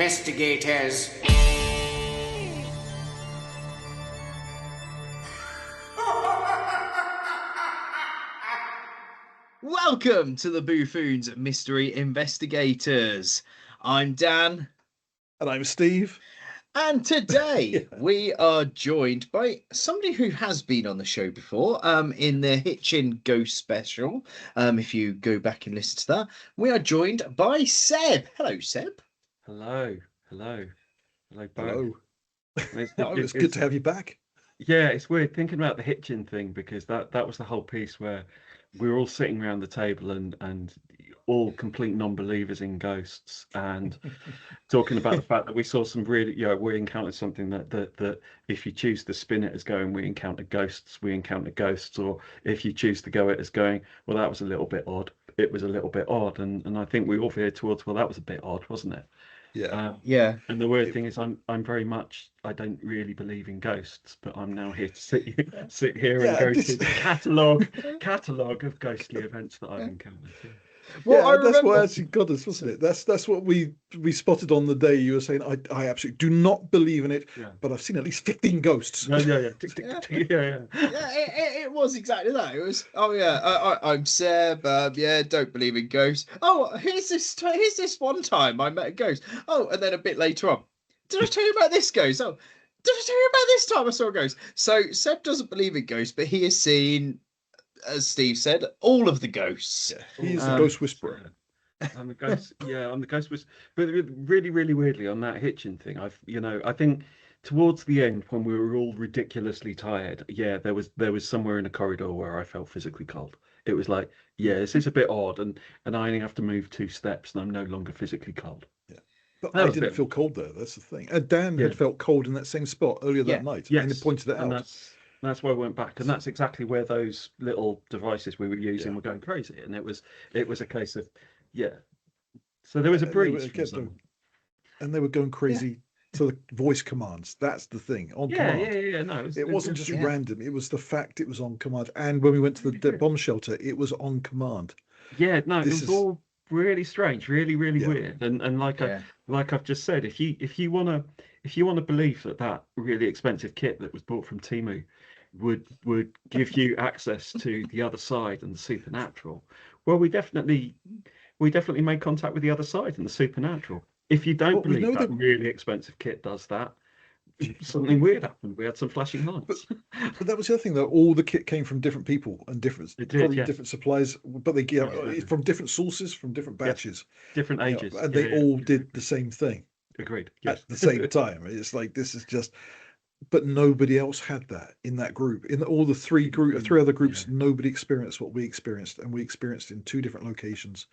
investigators. Welcome to the Boo-Foons Mystery Investigators. I'm Dan. And I'm Steve. And today we are joined by somebody who has been on the show before in the Hitchin Ghost special. If you go back and listen to that, we are joined by Seb. Hello, Seb. Hello both. Hello. It's Good to have you back. Yeah, it's weird thinking about the Hitchin thing because that was the whole piece where we were all sitting around the table and all complete non-believers in ghosts and talking about the fact that we saw some really, we encountered something that if you choose to spin it as going, we encounter ghosts, or if you choose to go it as going, well, that was a little bit odd. It was a little bit odd, and I think we all veered towards, well, that was a bit odd, wasn't it? Yeah. And the weird thing is, I'm very much, I don't really believe in ghosts, but I'm now here to sit here and go through the catalogue of ghostly events that I've encountered. Well, that's what actually got us, wasn't it? That's what we spotted on the day you were saying. I absolutely do not believe in it, but I've seen at least 15 ghosts. Yeah. It was exactly that. It was, I'm Seb. Don't believe in ghosts. Oh, here's this one time I met a ghost. Oh, and then a bit later on, did I tell you about this ghost? Oh, did I tell you about this time I saw a ghost? So Seb doesn't believe in ghosts, but he has seen, as Steve said, all of the ghosts. Yeah, he is the ghost whisperer. I'm the ghost. I'm the ghost whisperer. But really, really weirdly on that Hitchin thing, I think towards the end when we were all ridiculously tired, there was somewhere in a corridor where I felt physically cold. It was like, this is a bit odd, and I only have to move 2 steps, and I'm no longer physically cold. Yeah, but I didn't feel cold there. That's the thing. Dan had felt cold in that same spot earlier that night, and he pointed it out. That's why I went back, and that's exactly where those little devices we were using were going crazy, and it was a case of So there was a breeze from someone. And they were going crazy to the voice commands. That's the thing on command. No, it wasn't just random. It was the fact it was on command. And when we went to the bomb shelter, it was on command. Yeah, no, it was all really strange, really, really weird. And like I've just said, if you wanna believe that really expensive kit that was bought from Temu would give you access to the other side and the supernatural, well, we definitely made contact with the other side and the supernatural. If you don't believe that really expensive kit does that, something weird happened. We had some flashing lights. But that was the other thing, though. All the kit came from different people and different supplies, but they from different sources, from different batches, different ages, and they all did the same thing. Agreed. At the same time. It's like, this is just. But nobody else had that in that group. In all the three other groups, nobody experienced what we experienced, and we experienced in 2 different locations.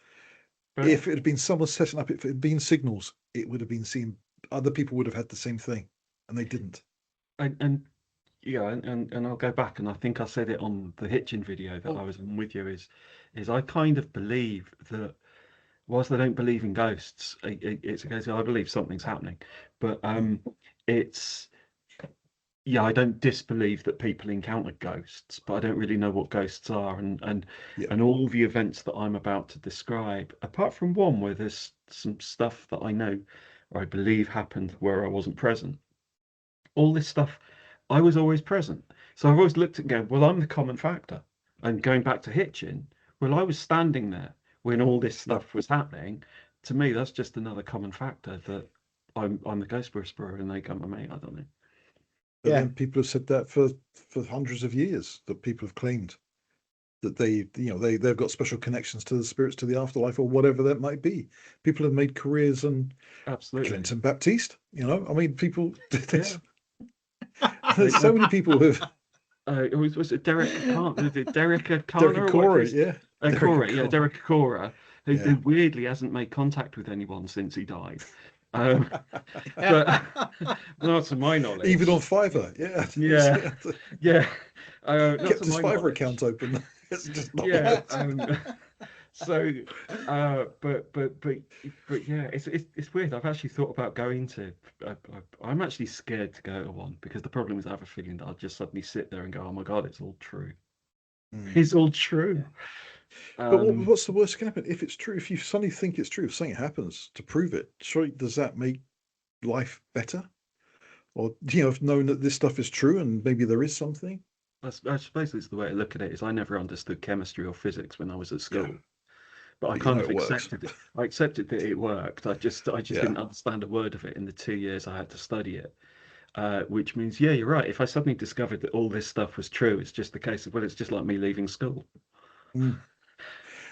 But if it had been someone setting up, if it had been signals, it would have been seen. Other people would have had the same thing, and they didn't. And I'll go back, and I think I said it on the Hitchin video that I was on with you. Is I kind of believe that, whilst I don't believe in ghosts, it's a case of I believe something's happening, but it's. I don't disbelieve that people encounter ghosts, but I don't really know what ghosts are, and all the events that I'm about to describe, apart from one where there's some stuff that I know or I believe happened where I wasn't present. All this stuff, I was always present. So I've always looked at going, well, I'm the common factor. And going back to Hitchin, well, I was standing there when all this stuff was happening. To me, that's just another common factor that I'm the ghost whisperer, and they come to me. I don't know. But then people have said that for hundreds of years, that people have claimed that they've got special connections to the spirits, to the afterlife, or whatever that might be. People have made careers, and absolutely Clinton Baptiste, I mean, people. There's so many people who've. Was it Derek Cora? Derek Cora, who weirdly hasn't made contact with anyone since he died. But not to my knowledge. Even on Fiverr, kept his Fiverr account open. It's just not it's weird. I've actually thought about going to. I'm actually scared to go to one, because the problem is I have a feeling that I'll just suddenly sit there and go, "Oh my God, it's all true." It's all true. But what's the worst that can happen? If it's true, if you suddenly think it's true, if something happens to prove it, surely does that make life better, or have known that this stuff is true and maybe there is something. I suppose it's the way I look at it is I never understood chemistry or physics when I was at Yeah, school, but I but kind of it works. accepted it. I accepted that it worked. I just Yeah. didn't understand a word of it in the 2 years I had to study it. Which means, yeah, you're right. If I suddenly discovered that all this stuff was true, it's just the case of, well, it's just like me leaving school. Mm.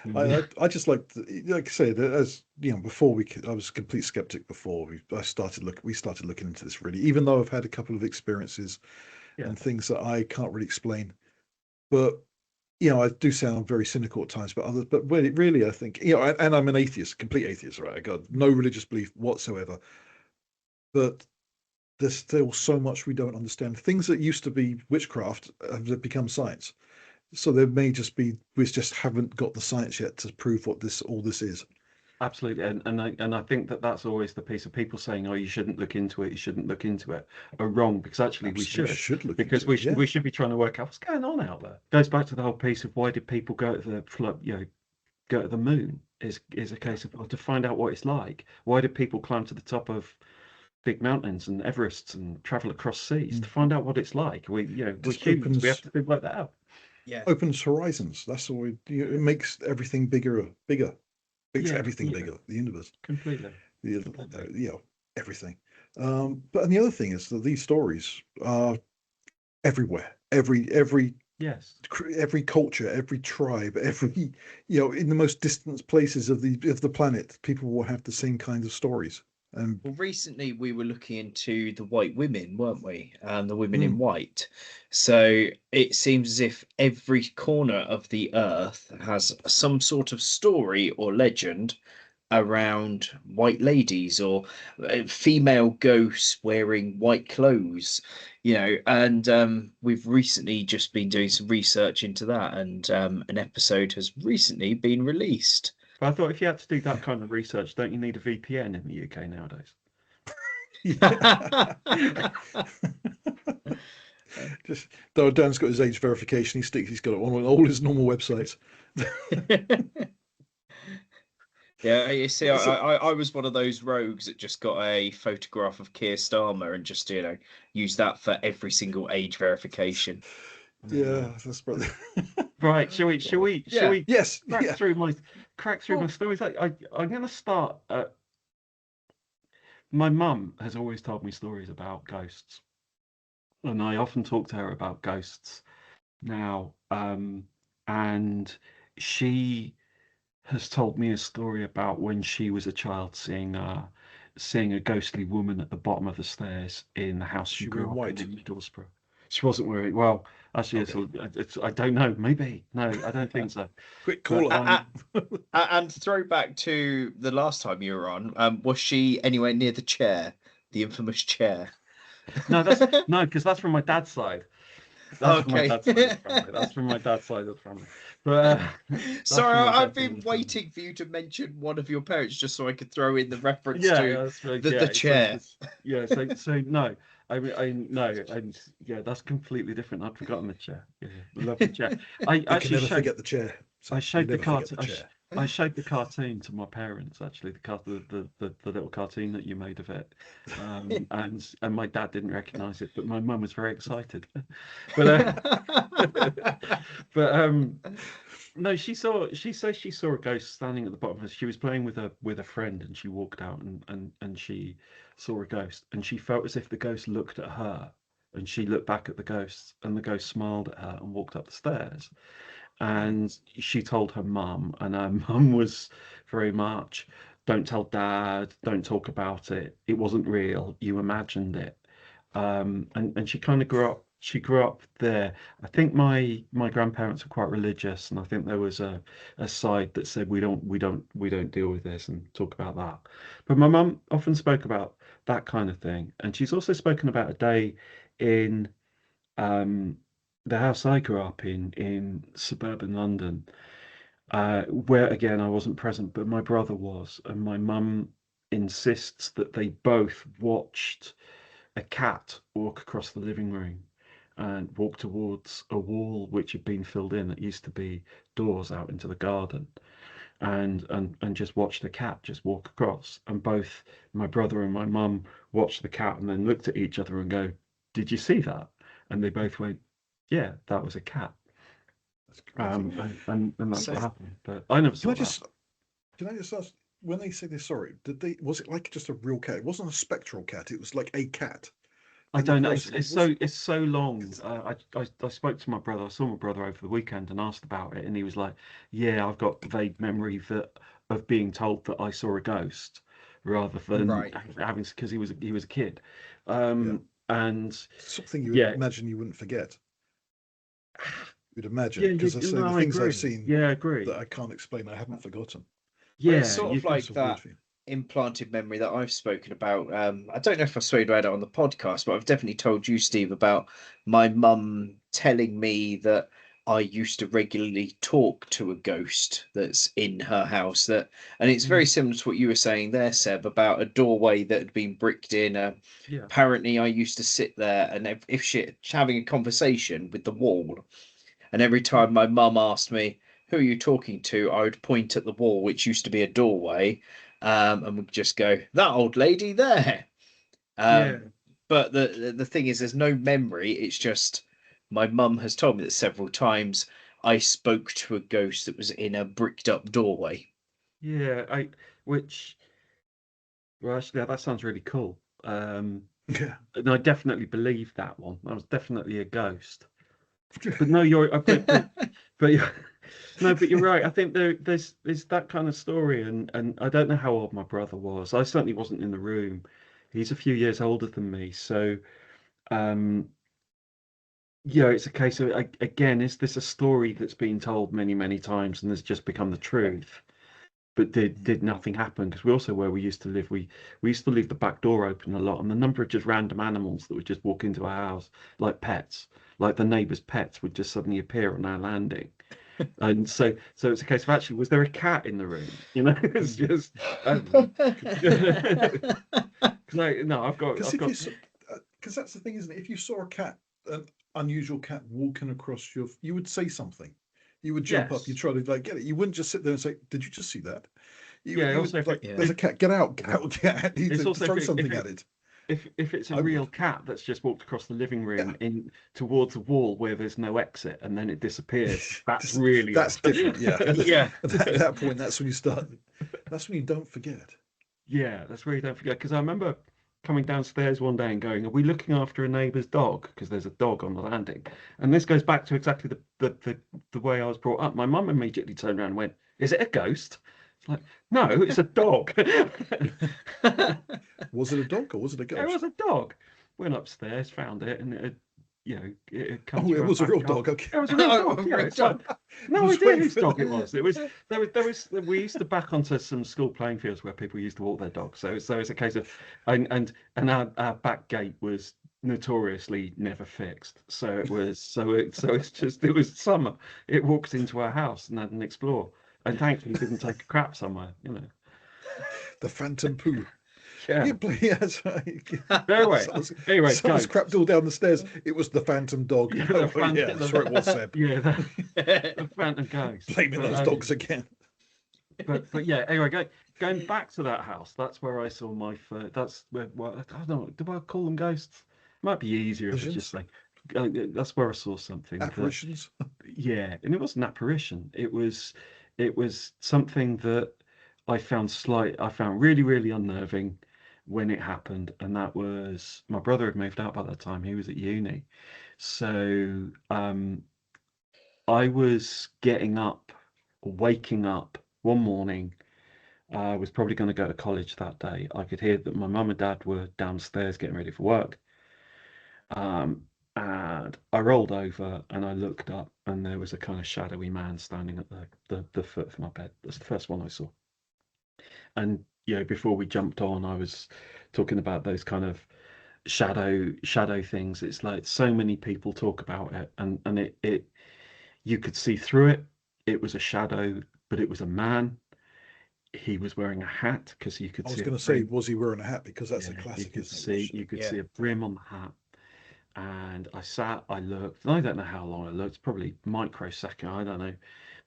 Yeah. I just like I say that, as before I was a complete skeptic before we started looking into this, really, even though I've had a couple of experiences Yeah. and things that I can't really explain. But I do sound very cynical at times, but really, I think, and I'm an atheist, complete atheist, right? I got no religious belief whatsoever. But there's still so much we don't understand. Things that used to be witchcraft have become science. So there may just be we just haven't got the science yet to prove what all this is. Absolutely, and I think that that's always the piece of people saying, "Oh, you shouldn't look into it. You shouldn't look into it," are wrong, because actually we Absolutely should, should look because into it. Yeah. we should be trying to work out what's going on out there. Goes back to the whole piece of why did people go to the go to the moon is a case of, well, to find out what it's like. Why did people climb to the top of big mountains and Everests and travel across seas to find out what it's like? We're Just humans. We have to think like that out. Yeah. opens horizons. That's all. It makes everything bigger. Makes Yeah, everything bigger. The universe. completely. The, everything. But and the other thing is that these stories are everywhere. Yes. Every culture, every tribe, every in the most distant places of the planet, people will have the same kind of stories. And Well, recently we were looking into the white women, weren't we? And the women in mm, white. So it seems as if every corner of the earth has some sort of story or legend around white ladies or female ghosts wearing white clothes, and we've recently just been doing some research into that, and an episode has recently been released. But I thought if you had to do that kind of research, don't you need a VPN in the UK nowadays? just though Dan's got his age verification, he's got it on all his normal websites. Yeah, you see, So, I was one of those rogues that just got a photograph of Keir Starmer and just, use that for every single age verification. yeah, that's probably Right, shall Yeah. we yes, crack yeah. through my Well, stories? I'm gonna start my mum has always told me stories about ghosts, and I often talk to her about ghosts now. And she has told me a story about when she was a child seeing a ghostly woman at the bottom of the stairs in the house she She grew wearing up in white. Middlesbrough. She wasn't wearing, well, actually, Okay, I don't know. Maybe. No, I don't think so. quick But call her. and throwback to the last time you were on, was she anywhere near the chair, the infamous chair? no, no, because that's from my dad's side. That's from my Okay. dad's side of the family. That's from my dad's side of the family. But that's Sorry, from my I've dad's side of been the family. waiting for you to mention one of your parents just so I could throw in the reference Yeah, to that's right. the Yeah, chair. yeah. So no, I no, and yeah, that's completely different. I'd forgotten the chair. Yeah, love the chair. I You can actually never forget the chair. I You showed the never forget cartoon. the chair. I showed the cartoon to my parents. Actually, the little cartoon that you made of it, and my dad didn't recognise it, but my mum was very excited. But but no, she says she saw a ghost standing at the bottom of her. She was playing with a friend, and she walked out and she saw a ghost, and she felt as if the ghost looked at her, and she looked back at the ghost, and the ghost smiled at her and walked up the stairs. And she told her mum, and her mum was very much, don't tell dad, don't talk about it. It wasn't real. You imagined it. And she kind of grew up. She grew up there. I think my grandparents were quite religious, and I think there was a side that said we don't deal with this and talk about that. But my mum often spoke about that kind of thing, and she's also spoken about a day in um, the house I grew up in suburban London, where again I wasn't present, but my brother was, and my mum insists that they both watched a cat walk across the living room and walk towards a wall which had been filled in that used to be doors out into the garden. and just watched the cat just walk across. And both my brother and my mum watched the cat and then looked at each other and go, "Did you see that?" And they both went, "Yeah, that was a cat." That's crazy. And that's So- what happened. But I never Can saw I that. just can I just ask, when they say they're sorry, was it like just a real cat? It wasn't a spectral cat, it was like a cat. I And the don't know. person It's so long. it's- I spoke to my brother. I saw my brother over the weekend and asked about it, and he was like, "Yeah, I've got vague memory of being told that I saw a ghost, rather than Right. having because he was a kid." Yeah. And something you would yeah, imagine you wouldn't forget. You'd imagine, yeah, because I say no, the I things I've agree. seen Yeah, I agree. that I can't explain, I haven't forgotten. Well, it's Yeah, sort you of like It's a weird that feeling. implanted memory that I've spoken about. I don't know if I've spoken about it on the podcast, but I've definitely told you, Steve, about my mum telling me that I used to regularly talk to a ghost that's in her house. And it's very similar to what you were saying there, Seb, about a doorway that had been bricked in. yeah, Apparently, I used to sit there, and if she's having a conversation with the wall, and every time my mum asked me, "Who are you talking to?" I would point at the wall, which used to be a doorway, and would just go, "That old lady there." yeah, But the thing is, there's no memory. It's just my mum has told me that several times I spoke to a ghost that was in a bricked up doorway. yeah. Which well, actually, that sounds really cool. Yeah. And I definitely believe that one. That was definitely a ghost. But no, you're but you're, no, but you're right. I think there's that kind of story, and I don't know how old my brother was. I certainly wasn't in the room. He's a few years older than me, so um, it's a case of again, is this a story that's been told many, many times and has just become the truth? But did nothing happen? Because we also where we used to live, we used to leave the back door open a lot, and the number of just random animals that would just walk into our house, like pets, like the neighbours' pets, would just suddenly appear on our landing. And so it's a case of actually, was there a cat in the room? It's just no, Because I've got because that's the thing, isn't it? If you saw a cat, an unusual cat walking across you would say something. You would jump up. You yes, try to like get it. You wouldn't just sit there and say, "Did you just see that?" yeah. You Also, would if it, like, "There's a cat. Get out! Get out! Get out!" You it's to also throw if something it at it. if it's a I real would. cat that's just walked across the living Yeah. room in towards a wall where there's no exit and then it disappears, that's really odd. That's different. Yeah. Yeah. At that point, that's when you start. That's when you don't forget. Yeah, that's really don't forget because I remember coming downstairs one day and going, "Are we looking after a neighbour's dog?" Because there's a dog on the landing, and this goes back to exactly the way I was brought up. My mum immediately turned around and went, "Is it a ghost?" It's like, no, it's a dog. Was it a dog or was it a It ghost? was a dog. Went upstairs, found it, and it had come Oh, it through our was a back real garden. dog. Okay. It was a real Oh, dog. Yeah, real it's like dog. no Was idea waiting whose for dog it the- was. There was we used to back onto some school playing fields where people used to walk their dogs. So it's a case of and our back gate was notoriously never fixed. It was summer. It walked into our house and had an explore. And thankfully didn't take a crap somewhere. The phantom poo. Yeah. Yeah, yes. Anyway, Someone's crapped ghosts. all down the stairs. It was the phantom dog. Yeah, Oh, yeah, sure it was, Seb. yeah, the Phantom Ghost. Blaming those dogs again. But yeah. Anyway, going back to that house, that's where I saw my first. That's where. Well, I don't know. Do I call them ghosts? Might be easier if I just Visions, say. That's where I saw something that. apparitions. Yeah, and it wasn't an apparition. It was something that I found really, really unnerving when it happened, and that was my brother had moved out by that time. He was at uni, so I was waking up one morning. I was probably going to go to college that day. I could hear that my mum and dad were downstairs getting ready for work. Um, and I rolled over and I looked up, and there was a kind of shadowy man standing at the foot of my bed. That's the first one I saw. And before we jumped on, I was talking about those kind of shadow things. It's like so many people talk about it, and it you could see through it. It was a shadow, but it was a man. He was wearing a hat because you could I was see a going to say, brim. was he wearing a hat? Because that's Yeah, a you classic, could isn't it? see you could Yeah. see a brim on the hat. And I looked, and I don't know how long I looked, probably microsecond, I don't know.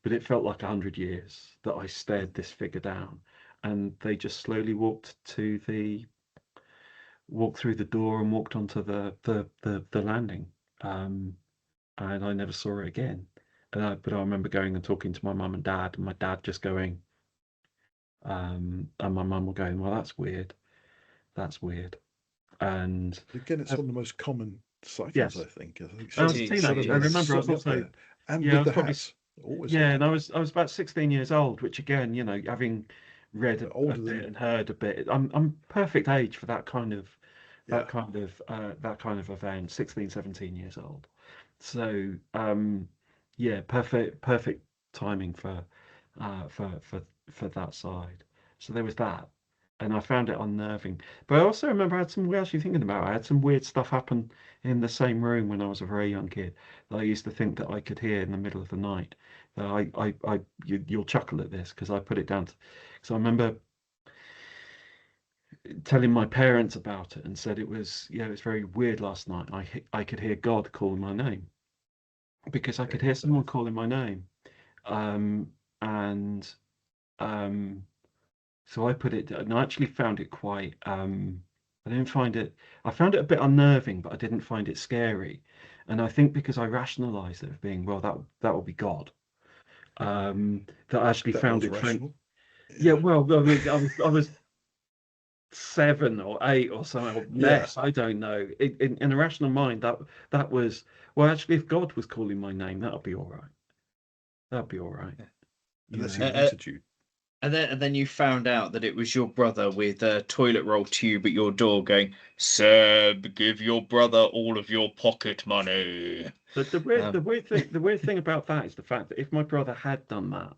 but it felt like 100 years that I stared this figure down, and they just slowly walked through the door and walked onto the landing, and I never saw it again. But I remember going and talking to my mum and dad, and my dad just going, and my mum were going, "Well, that's weird," and Again, it's uh, one of the most common sightings, yes, I think. I think I was It a is, shadow it teenager. I men are is. remember I was certainly up also, there, and yeah, I with was the probably, hats, always yeah, and haunted. I was about 16 years old, which again, having read They're a older bit than and heard a bit, I'm perfect age for yeah. that kind of event, 16, 17 years old. So yeah, perfect timing for uh, for for for that side. So there was that, and I found it unnerving. But I also remember I had some weird, actually thinking about it, I had some weird stuff happen in the same room when I was a very young kid that I used to think that I could hear in the middle of the night. That you'll chuckle at this because I put it down to, because I remember telling my parents about it and said it was, yeah, it was very weird last night. I could hear God calling my name because I could hear someone calling my name. Um, and um, so I put it, and I actually found it quite, I didn't find it, I found it a bit unnerving, but I didn't find it scary. And I think because I rationalized it as being, well, that will be God. That I actually That found was it friend. rational. Yeah, Yeah, well, I mean, I was 7 or 8 or something, or yeah. less. I don't know. In a rational mind, that was, well, actually, if God was calling my name, that'll be all right. That'll be all right. You Unless he know. wanted you. And then you found out that it was your brother with a toilet roll tube at your door going, Seb, give your brother all of your pocket money. The Um, weird thing about that is the fact that if my brother had done that,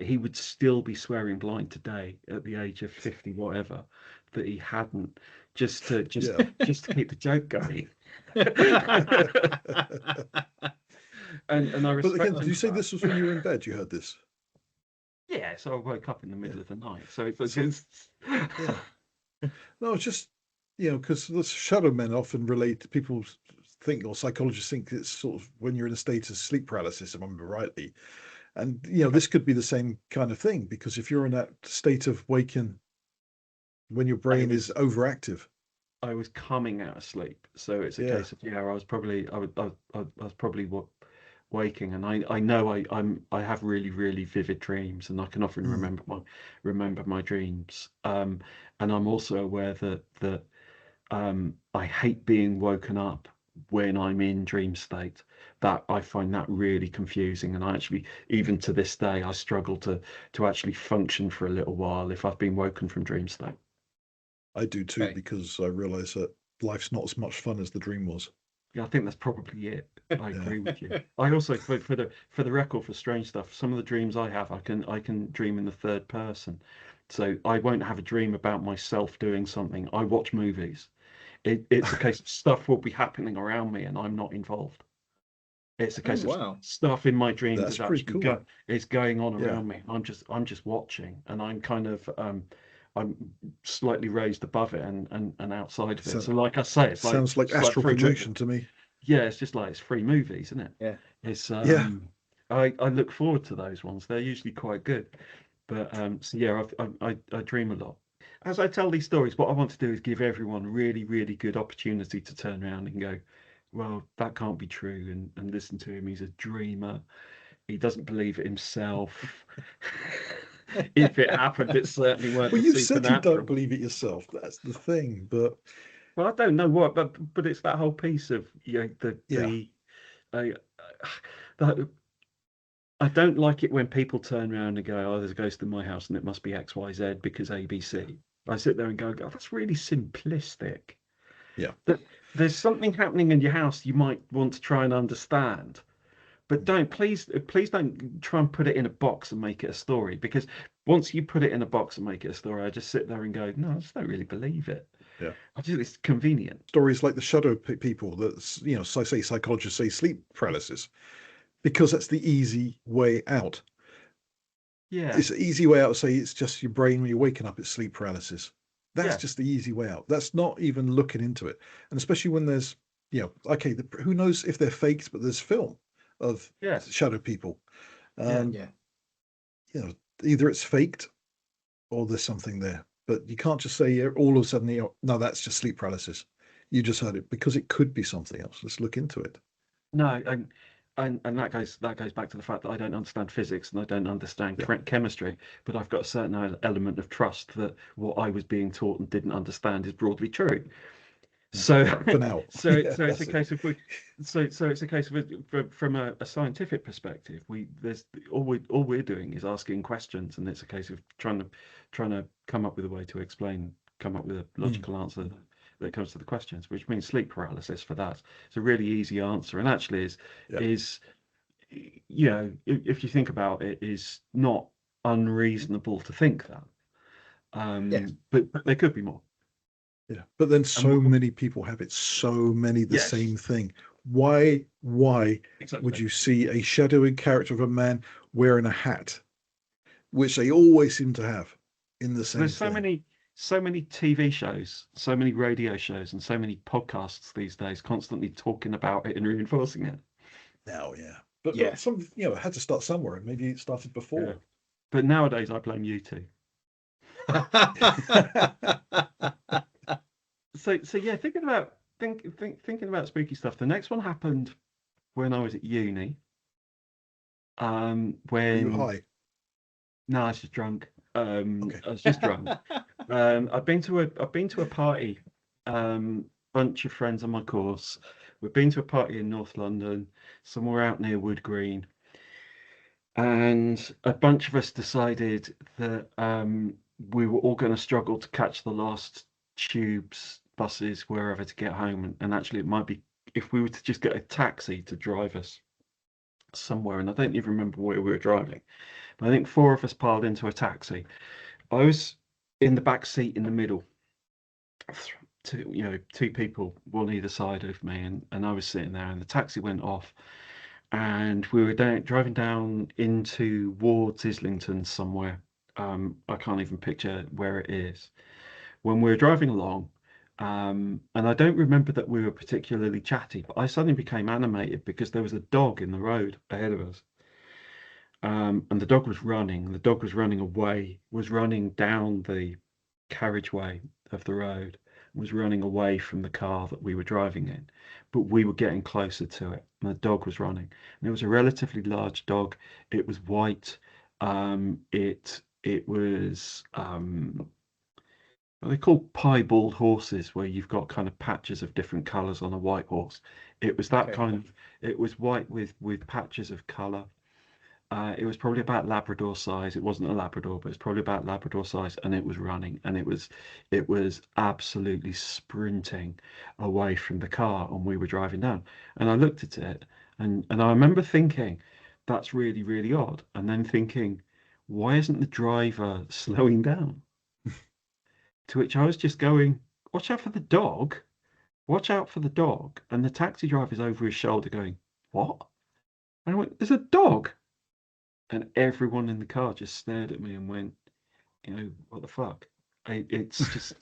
he would still be swearing blind today at the age of 50, whatever, that he hadn't, just to just Yeah. just to keep the joke going. And I But again, respect did him you for say that. this was when you were in bed? You heard this? Yeah, so I woke up in the Yeah. middle of the night. So it's So just yeah. No, it's just because the shadow men often relate to people think or psychologists think it's sort of when you're in a state of sleep paralysis, if I remember rightly. And this could be the same kind of thing because if you're in that state of waking when your I brain is was overactive, I was coming out of sleep. So it's a yeah, case of, yeah, I was probably I was probably waking, and I know I have really really vivid dreams, and I can often mm, remember my dreams. And I'm also aware that I hate being woken up when I'm in dream state. That I find that really confusing, and I actually, even to this day, I struggle to actually function for a little while if I've been woken from dream state. I do too okay. because I realize that life's not as much fun as the dream was. Yeah, I think that's probably it. I Yeah. agree with you. I also, for the record, for strange stuff, some of the dreams I have, I can dream in the third person. So I won't have a dream about myself doing something. I watch movies. It's a case of stuff will be happening around me and I'm not involved. It's a Oh, case of wow. stuff in my dreams That's is pretty actually cool. is going on Yeah. around me. I'm just watching, and I'm kind of I'm slightly raised above it and outside of it. So So like I say, sounds like it's like astral free movie. projection to me. Yeah, it's just like it's free movies, isn't it? Yeah. It's Yeah. I look forward to those ones. They're usually quite good. But so yeah, I dream a lot. As I tell these stories, what I want to do is give everyone really, really good opportunity to turn around and go, well, that can't be true, and listen to him. He's a dreamer. He doesn't believe it himself. If it happened, it certainly weren't Well, the you've said you don't supernatural. believe it yourself. That's the thing. But Well, I don't know what, but it's that whole piece of yeah, uh, that I don't like it when people turn around and go, "Oh, there's a ghost in my house, and it must be X, Y, Z because yeah, ABC." I sit there and go, "Oh, that's really simplistic. yeah. That there's something happening in your house you might want to try and understand, but don't please don't try and put it in a box and make it a story because once you put it in a box and make it a story, I just sit there and go, no, I just don't really believe it. Yeah. I just it's convenient. Stories like the shadow people that's, so I say psychologists say sleep paralysis because that's the easy way out. Yeah, It's an easy way out to say it's just your brain when you're waking up, it's sleep paralysis. That's yeah, just the easy way out. That's not even looking into it. And especially when there's, okay, who knows if they're faked, but there's film of yeah. shadow people. Um, Yeah. you know, either it's faked or there's something there. But you can't just say all of a sudden, no, that's just sleep paralysis. You just heard it, because it could be something else. Let's look into it. No, and that goes back to the fact that I don't understand physics and I don't understand Yeah. chemistry, but I've got a certain element of trust that what I was being taught and didn't understand is broadly true. So, For now. so Yeah, so it's a that's it. case of so it's a case of from a scientific perspective, there's all we're doing is asking questions, and it's a case of trying to come up with a way to come up with a logical answer that comes to the questions, which means sleep paralysis for that. It's a really easy answer, and actually Yeah. is if you think about it, is not unreasonable to think that. Yeah. But there could be more. Yeah. But then And so many people have it, so many the yes, same thing. Why would exactly. you see a shadowing character of a man wearing a hat, which they always seem to have in the same There's thing? so many TV shows, so many radio shows, and so many podcasts these days constantly talking about it and reinforcing it. Now, yeah. But Yeah. some, it had to start somewhere, and maybe it started Yeah. before. But nowadays, I blame you two. So yeah, thinking about spooky stuff. The next one happened when I was at uni. Were you When high? no, I was just drunk. Okay. I was just drunk. I've been to a party. Bunch of friends on my course. We've been to a party in North London, somewhere out near Wood Green, and a bunch of us decided that we were all going to struggle to catch the last tubes, buses, wherever to get home, and actually it might be if we were to just get a taxi to drive us somewhere, and I don't even remember where we were driving. But I think four of us piled into a taxi. I was in the back seat in the middle, two people, one either side of me, and I was sitting there, and the taxi went off, and we were driving down into Wards, Islington somewhere. I can't even picture where it is. When we were driving along, and I don't remember that we were particularly chatty, but I suddenly became animated because there was a dog in the road ahead of us. And the dog was running. The dog was running away, was running down the carriageway of the road, was running away from the car that we were driving in. But we were getting closer to it, and the dog was running. And it was a relatively large dog. It was white. It was what they call piebald horses, where you've got kind of patches of different colours on a white horse. It was that Okay. kind of. It was white with patches of colour. It was probably about Labrador size. It wasn't a Labrador, but it's probably about Labrador size, and it was running, and it was absolutely sprinting away from the car, and we were driving down. And I looked at it, and I remember thinking, that's really, really odd. And then thinking, why isn't the driver slowing down? To which I was just going, watch out for the dog, watch out for the dog. And the taxi driver's over his shoulder going, what? And I went, there's a dog. And everyone in the car just stared at me and went, what the fuck? It's just,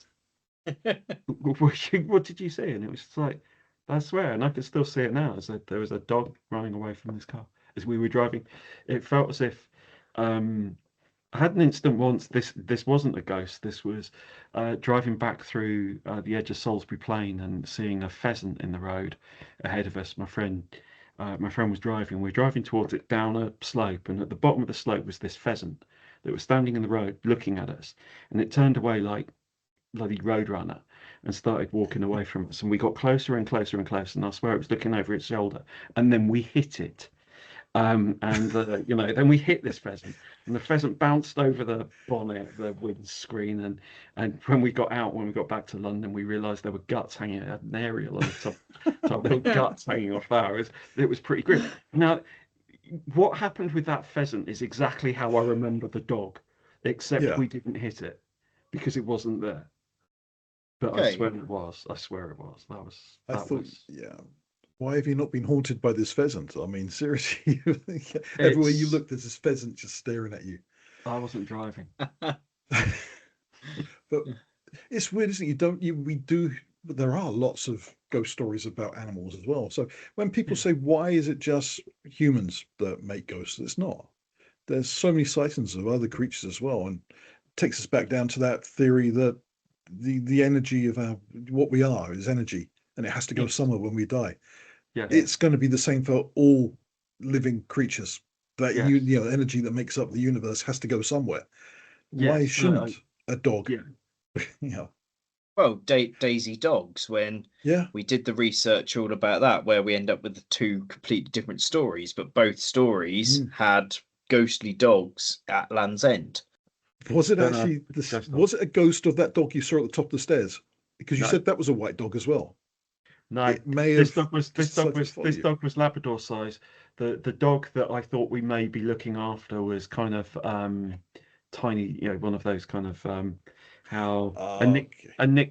what did you see? And it was just like, I swear, and I can still see it now. As there was a dog running away from this car as we were driving. It felt as if I had an instant once. This wasn't a ghost. This was driving back through the edge of Salisbury Plain and seeing a pheasant in the road ahead of us. My friend was driving. We were driving towards it down a slope, and at the bottom of the slope was this pheasant that was standing in the road looking at us, and it turned away like bloody roadrunner and started walking away from us. And we got closer and closer and closer, and I swear it was looking over its shoulder, and then we hit it. Then we hit this pheasant, and the pheasant bounced over the bonnet, the windscreen, and when we got back to London, we realised there were guts hanging. It had an aerial on the top little guts hanging off that. It was pretty grim. Now, what happened with that pheasant is exactly how I remember the dog, except Yeah. we didn't hit it because it wasn't there. But I Okay. swear it was. I swear it was. I That thought, was. yeah. Why have you not been haunted by this pheasant? I mean, seriously, everywhere you It's. look, there's this pheasant just staring at you. I wasn't driving. But it's weird, isn't it? We do, but there are lots of ghost stories about animals as well. So when people Yeah. say, why is it just humans that make ghosts? It's not. there's so many sightings of other creatures as well, and takes us back down to that theory that the energy of what we are is energy, and it has to go somewhere when we die. Yes. It's going to be the same for all living creatures. That Yes. you know, energy that makes up the universe has to go somewhere. Why Yes. shouldn't a dog? Yeah. You know, Well, Daisy Dogs, when yeah, we did the research all about that, where we end up with the two completely different stories, but both stories had ghostly dogs at Land's End. was it Don't know. actually Ghost dog. was it a ghost of that dog you saw at the top of the stairs? Because you No. said that was a white dog as well. No, It may this have dog was decided to follow you. Labrador size. The dog that I thought we may be looking after was kind of tiny, you know, one of those kind of how a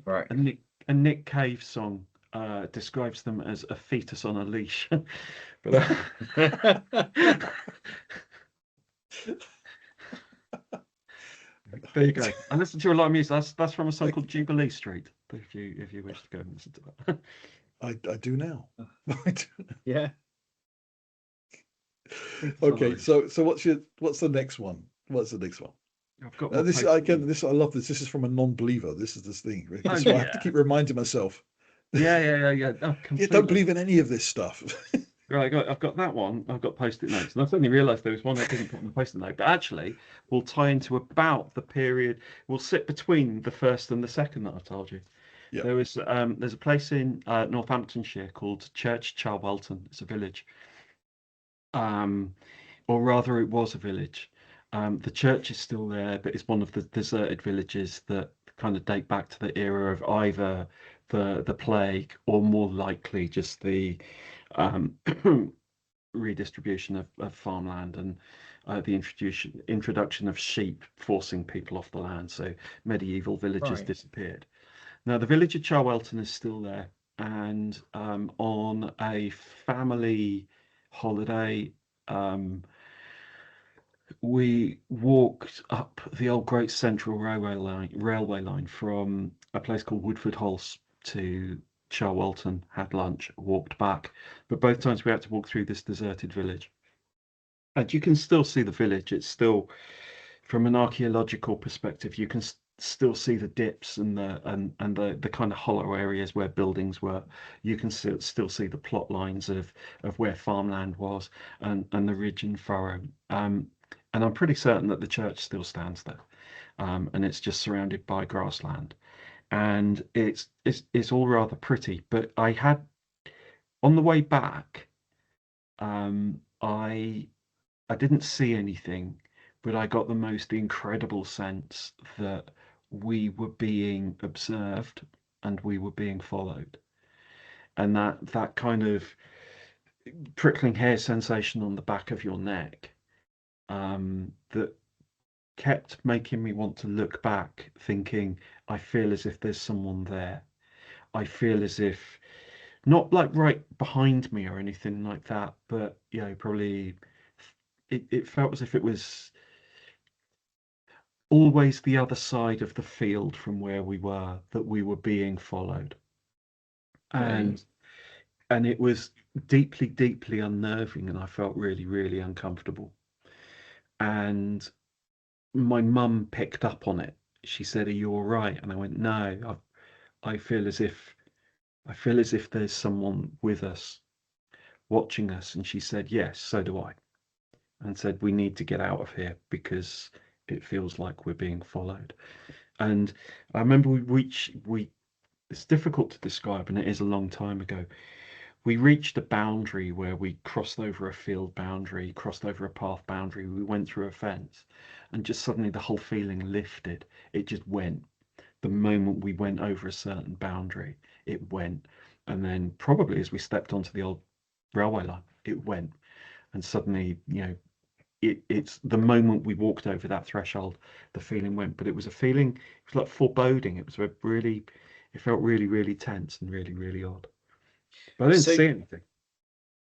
Right. Nick Cave song describes them as a fetus on a leash. But there you go. I listen to a lot of music. That's from a song called Jubilee Street. If you wish to go and listen to that. I do now. Yeah. Okay, so what's the next one? What's the next one? I've got This again. This I love this. This is from a non-believer. This is this thing. Oh, So I have to keep reminding myself. Yeah. Oh, You completely. don't believe in any of this stuff. Right, I've got that one. I've got post-it notes, and I suddenly realised there was one I didn't put on the post-it note. But actually, will tie into about the period. Will sit between the first and the second that I've told you. Yeah. There's a place in Northamptonshire called Church Charwelton. It's a village, or rather, it was a village. The church is still there, but it's one of the deserted villages that kind of date back to the era of either the plague or more likely just the redistribution of farmland and the introduction of sheep forcing people off the land. So medieval villages disappeared. Now the village of Charwelton is still there, and on a family holiday, we walked up the old Great Central railway line from a place called Woodford Halse to Charwelton, had lunch, walked back. But both times we had to walk through this deserted village. And you can still see the village. It's still, from an archaeological perspective, you can still see the dips and the kind of hollow areas where buildings were. You can still see the plot lines of where farmland was and the ridge and furrow. And I'm pretty certain that the church still stands there, and it's just surrounded by grassland, and it's all rather pretty. But I had on the way back, I didn't see anything, but I got the most incredible sense that we were being observed and we were being followed, and that kind of prickling hair sensation on the back of your neck. That kept making me want to look back, thinking, I feel as if there's someone there. I feel as if, not like right behind me or anything like that, but you know, probably it felt as if it was always the other side of the field from where we were, that we were being followed. And it was deeply, deeply unnerving, and I felt really, really uncomfortable. And my mum picked up on it. She said, "Are you all right?" And I went, "No, I feel as if there's someone with us, watching us." And she said, "Yes, so do I." And said, "We need to get out of here because it feels like we're being followed." And I remember it's difficult to describe, and it is a long time ago. We reached a boundary where we crossed over a field boundary, crossed over a path boundary. We went through a fence, and just suddenly the whole feeling lifted. It just went. The moment we went over a certain boundary, it went. And then probably as we stepped onto the old railway line, it went. And suddenly, you know, it's the moment we walked over that threshold, the feeling went. But it was a feeling, it was like foreboding. It was it felt really, really tense and really, really odd. But I didn't see anything.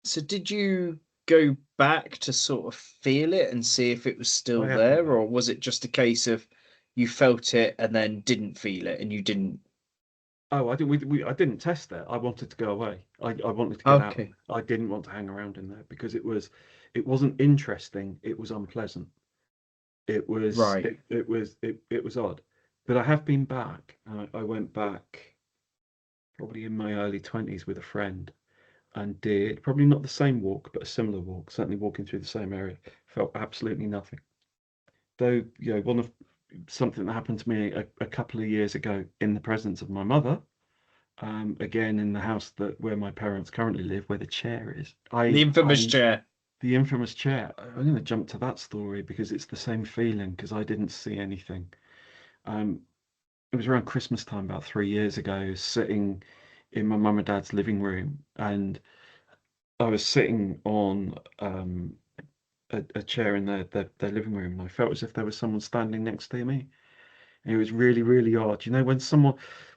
So did you go back to sort of feel it and see if it was still there, or was it just a case of you felt it and then didn't feel it and you didn't Oh, I didn't. I didn't test there. I wanted to go away. I wanted to get out. Okay. I didn't want to hang around in there because it wasn't interesting. It was unpleasant. Right. It was odd. But I have been back. I went back probably in my early 20s with a friend and did probably not the same walk, but a similar walk. Certainly walking through the same area. Felt absolutely nothing. Though, one of something that happened to me a couple of years ago in the presence of my mother. Again in the house where my parents currently live, where the chair is. The infamous chair. The infamous chair. I'm going to jump to that story because it's the same feeling because I didn't see anything. Um, it was around Christmas time about 3 years ago, sitting in my mum and dad's living room, and I was sitting on a chair in their living room, and I felt as if there was someone standing next to me. It was really, really odd.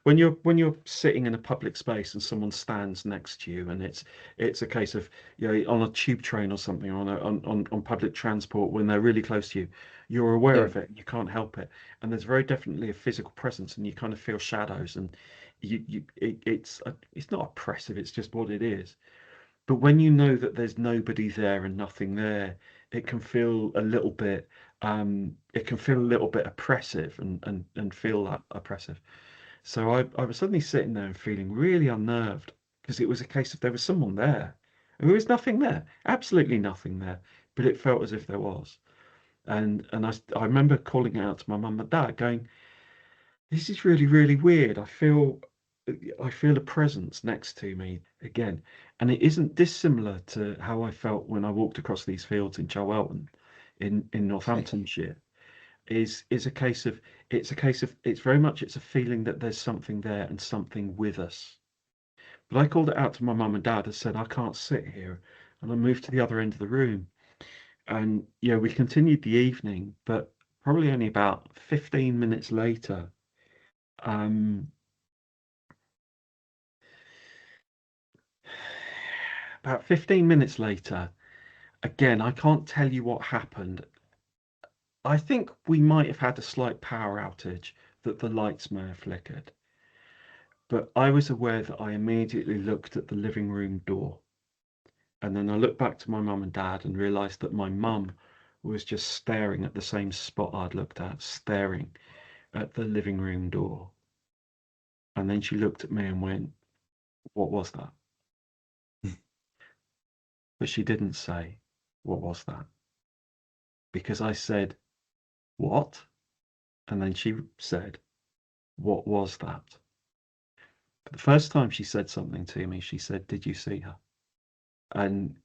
When you're sitting in a public space and someone stands next to you, and it's a case of, on a tube train or something, or on public transport, when they're really close to you, you're aware Yeah. of it, you can't help it, and there's very definitely a physical presence, and you kind of feel shadows, and it's not oppressive, it's just what it is. But when you know that there's nobody there and nothing there, it can feel a little bit oppressive and feel that oppressive. So I was suddenly sitting there and feeling really unnerved because it was a case of there was someone there. And there was nothing there, absolutely nothing there, but it felt as if there was. And I remember calling out to my mum and dad, going, "This is really, really weird. I feel a presence next to me again." And it isn't dissimilar to how I felt when I walked across these fields in Chowelton in Northamptonshire. It's very much it's a feeling that there's something there and something with us. But I called it out to my mum and dad and said, "I can't sit here." And I moved to the other end of the room. And we continued the evening, but probably only about 15 minutes later, um, about 15 minutes later, again, I can't tell you what happened. I think we might have had a slight power outage that the lights may have flickered. But I was aware that I immediately looked at the living room door. And then I looked back to my mum and dad and realised that my mum was just staring at the same spot I'd looked at, staring at the living room door. And then she looked at me and went, "What was that?" But she didn't say, "What was that?" Because I said, "What?" And then she said, "What was that?" But the first time she said something to me, she said, "Did you see her?" And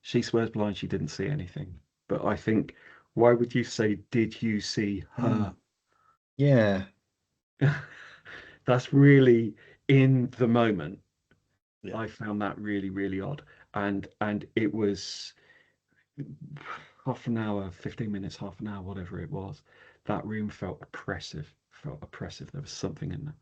she swears blind she didn't see anything. But I think, why would you say, "Did you see her?" Yeah. That's really in the moment. Yeah. I found that really, really odd. And it was half an hour, 15 minutes, half an hour, whatever it was. That room felt oppressive, There was something in there.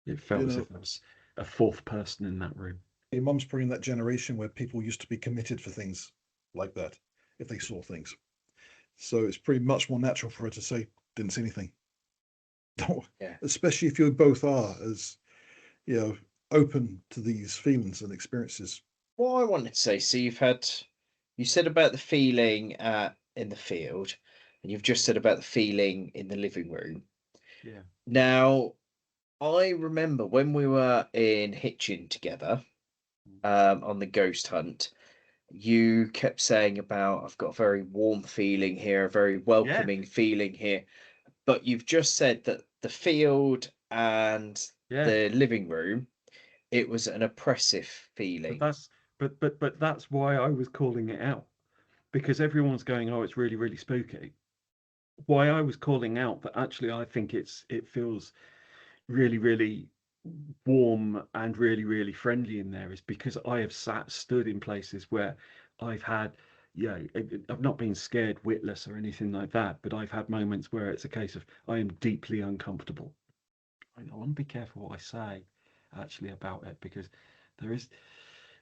It felt You as know, if there was a fourth person in that room. your mum's probably in that generation where people used to be committed for things like that if they saw things. So it's pretty much more natural for her to say, "Didn't see anything." Yeah. Especially if you both are as, open to these feelings and experiences. What I wanted to say, so you said about the feeling in the field, and you've just said about the feeling in the living room. Yeah. Now, I remember when we were in Hitchin together, on the ghost hunt, you kept saying about, "I've got a very warm feeling here, a very Yeah. welcoming feeling here." But you've just said that the field and Yeah. the living room, it was an oppressive But feeling. that's but that's why I was calling it out. Because everyone's going, "Oh, it's really, really spooky." Why I was calling out that actually I think it feels really, really warm and really, really friendly in there is because I have stood in places where I've had, I've not been scared witless or anything like that, but I've had moments where it's a case of I am deeply uncomfortable. I want to be careful what I say actually about it because there is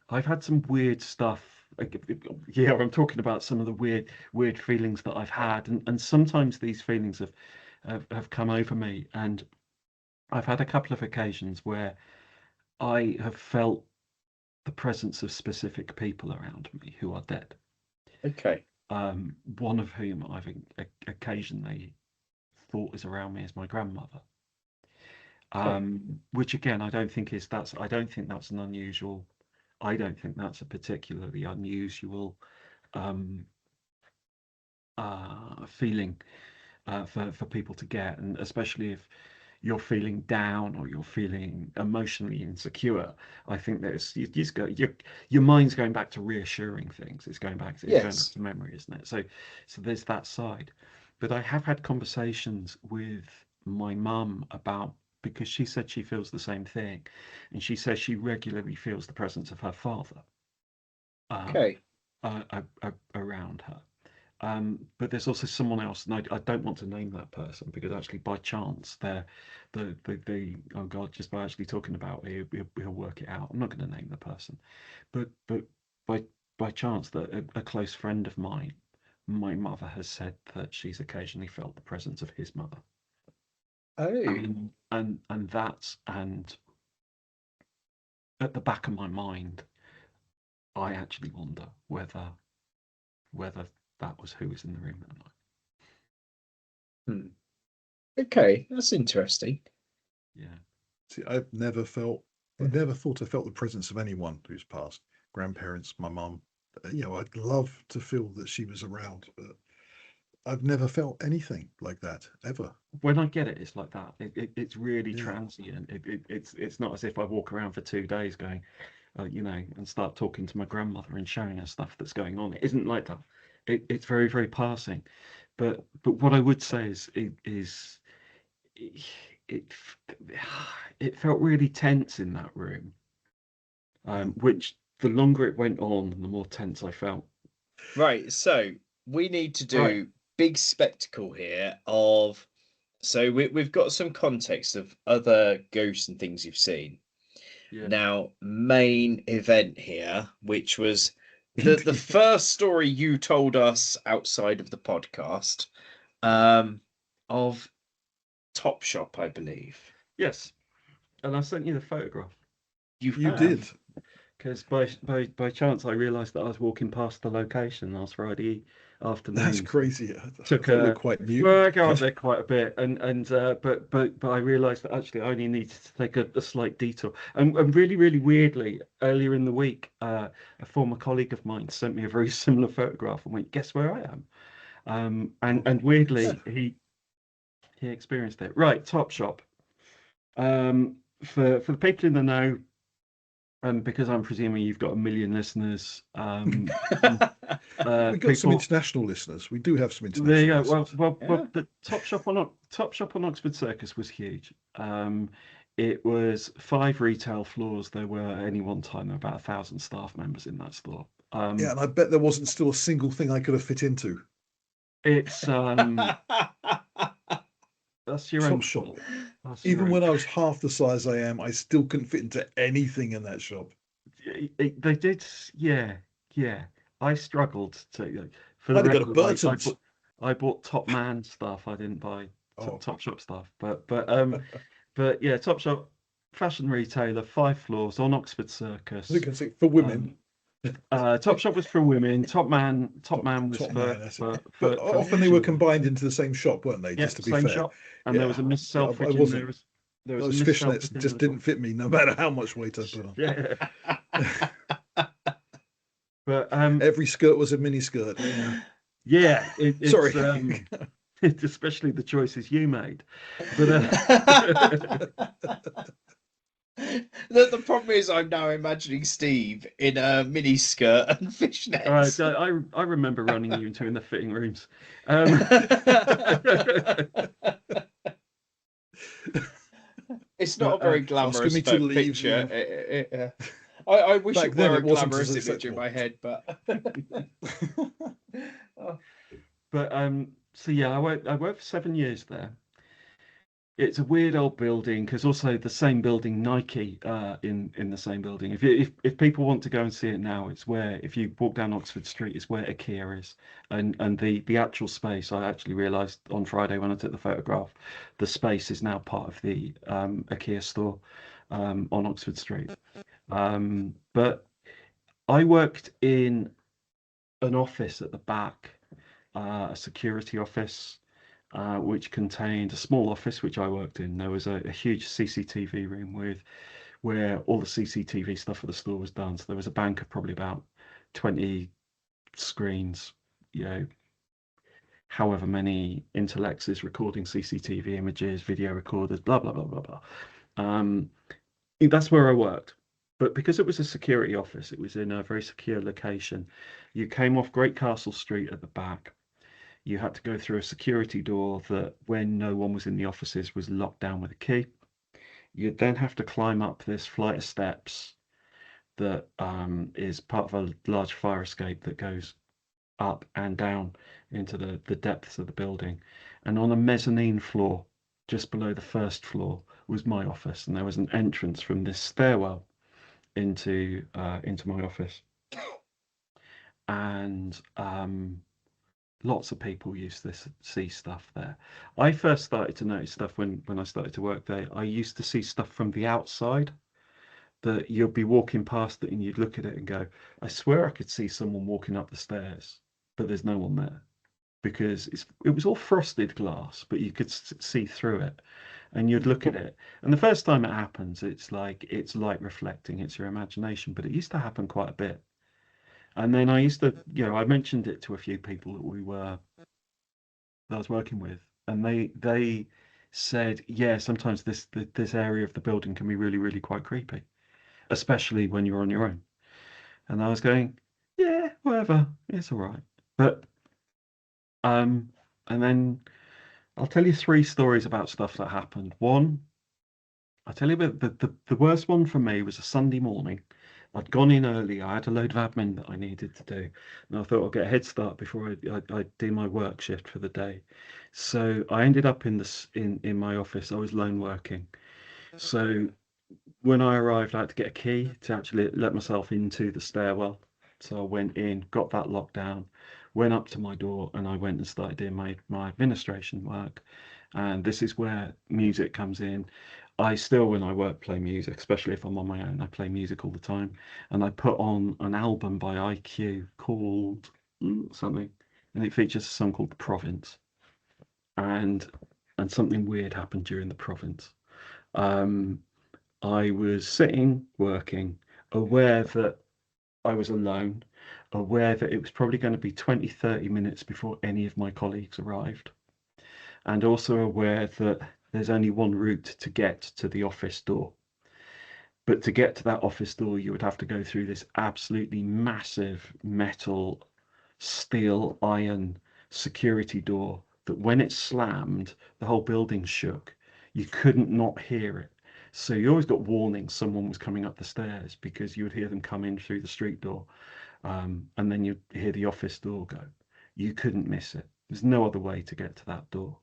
I've had some weird stuff. Yeah, I'm talking about some of the weird feelings that I've had, and sometimes these feelings have come over me, and I've had a couple of occasions where I have felt the presence of specific people around me who are dead. Okay. One of whom I've occasionally thought is around me is my grandmother. Okay. Which again, I don't think that's an unusual. I don't think that's a particularly unusual um, feeling for people to get, and especially if you're feeling down or you're feeling emotionally insecure. I think there's you just go your mind's going back to reassuring things. It's going back Yes. to memory, isn't it? So there's that side. But I have had conversations with my mum about, because she said she feels the same thing, and she says she regularly feels the presence of her father um, Okay. around her. But there's also someone else, and I don't want to name that person because actually, by chance, they're the oh God, just by actually talking about it, we'll work it out. I'm not going to name the person, but by chance, that a close friend of mine, my mother has said that she's occasionally felt the presence of his mother, Oh. and that's, and at the back of my mind, I actually wonder whether that was who was in the room that night. Hmm. Okay, that's interesting. Yeah. See, I never thought I felt the presence of anyone who's passed. Grandparents, my mum. I'd love to feel that she was around, but I've never felt anything like that ever. When I get it, it's like that. It's really Yeah. transient. It's not as if I walk around for 2 days going, and start talking to my grandmother and showing her stuff that's going on. It isn't like that. It's very, very passing. But what I would say is it it felt really tense in that room, which the longer it went on, the more tense I felt. Right, so we need to Right. do big spectacle here of, so we've got some context of other ghosts and things you've seen. Yeah. Now, main event here, which was the Indeed. first story you told us outside of the podcast, of Topshop, I believe. Yes. And I sent you the photograph. You You have. did. Because by chance I realised that I was walking past the location last Friday That's afternoon. crazy. I Took thought you were a quite new. Well, I go up there quite a bit, but I realised that actually I only needed to take a slight detour. And really, really weirdly, earlier in the week, a former colleague of mine sent me a very similar photograph and went, "Guess where I am?" And weirdly, he experienced it. Right, Topshop. For the people in the know, because I'm presuming you've got a million listeners, We got some people. international listeners. We do have some There you international go. listeners. Yeah. The Top Shop on Oxford Circus was huge. It was 5 retail floors. There were at any one time about 1,000 staff members in that store. Yeah, and I bet there wasn't still a single thing I could have fit into. It's that's your own Top shop. fault. That's your Even own. when I was half the size I am, I still couldn't fit into anything in that shop. They did, yeah, yeah. I struggled to. For the I'd have got a record, Burton's. I bought Top Man stuff. I didn't buy Oh, Top Shop stuff. But yeah, Top Shop, fashion retailer, 5 floors on Oxford I was Circus. going to say for women, Um, Top Shop was for women. Top Man was top man. That's it. But for often men they were children. combined into the same shop, weren't they? Yeah, Just to be same fair. shop. And there was Yeah, a Miss yeah. I Selfridge in wasn't. there was a Those Miss fishnets Selfridge in just there as didn't well. fit me, no matter how much weight I put on. Yeah. But Every skirt was a mini skirt. Yeah. yeah, Sorry. it's especially the choices you made. But The problem is I'm now imagining Steve in a mini skirt and fishnets. I remember running you into in the fitting rooms. Um, It's not a but very Asking glamorous me to leave. picture. I wish Back it then were a it wasn't as glamorous image in acceptable. my head, but oh, but so yeah, I worked for 7 years there. It's a weird old building because also the same building, Nike, in the same building. If people want to go and see it now, it's where, if you walk down Oxford Street, it's where IKEA is, and the actual space. I actually realised on Friday when I took the photograph, the space is now part of the IKEA store. on Oxford Street. But I worked in an office at the back, a security office, which contained a small office which I worked in. There was a huge CCTV room where all the CCTV stuff for the store was done. So there was a bank of probably about 20 screens, you know, however many Intellexes recording CCTV images, video recorders, blah blah blah blah blah. That's where I worked. But because it was a security office, it was in a very secure location. You came off Great Castle Street at the back. You had to go through a security door that, when no one was in the offices, was locked down with a key. You'd then have to climb up this flight of steps that is part of a large fire escape that goes up and down into the depths of the building. And on a mezzanine floor, just below the first floor, was my office, and there was an entrance from this stairwell into my office. And lots of people used to see stuff there. I first started to notice stuff when I started to work there. I used to see stuff from the outside, that you'd be walking past it and you'd look at it and go, I swear I could see someone walking up the stairs, but there's no one there, because it was all frosted glass, but you could see through it, and you'd look at it. And the first time it happens, it's like it's light reflecting, it's your imagination, but it used to happen quite a bit. And then I used to, I mentioned it to a few people that I was working with, and they said, yeah, sometimes this area of the building can be really, really quite creepy, especially when you're on your own. And I was going, yeah, whatever, it's all right. But and then I'll tell you 3 stories about stuff that happened. One, I'll tell you about the worst one for me was a Sunday morning. I'd gone in early. I had a load of admin that I needed to do, and I thought I'd get a head start before I do my work shift for the day. So I ended up in my office. I was lone working. So when I arrived, I had to get a key to actually let myself into the stairwell. So I went in, got that locked down, went up to my door, and I went and started doing my administration work. And this is where music comes in. I still, when I work, play music, especially if I'm on my own. I play music all the time. And I put on an album by IQ called something, and it features a song called The Province. And something weird happened during The Province. I was sitting, working, aware that I was alone, aware that it was probably going to be 20, 30 minutes before any of my colleagues arrived, and also aware that there's only one route to get to the office door. But to get to that office door, you would have to go through this absolutely massive metal, steel, iron security door that, when it slammed, the whole building shook. You couldn't not hear it. So you always got warning someone was coming up the stairs, because you would hear them come in through the street door, and then you'd hear the office door go. You couldn't miss it. There's no other way to get to that door.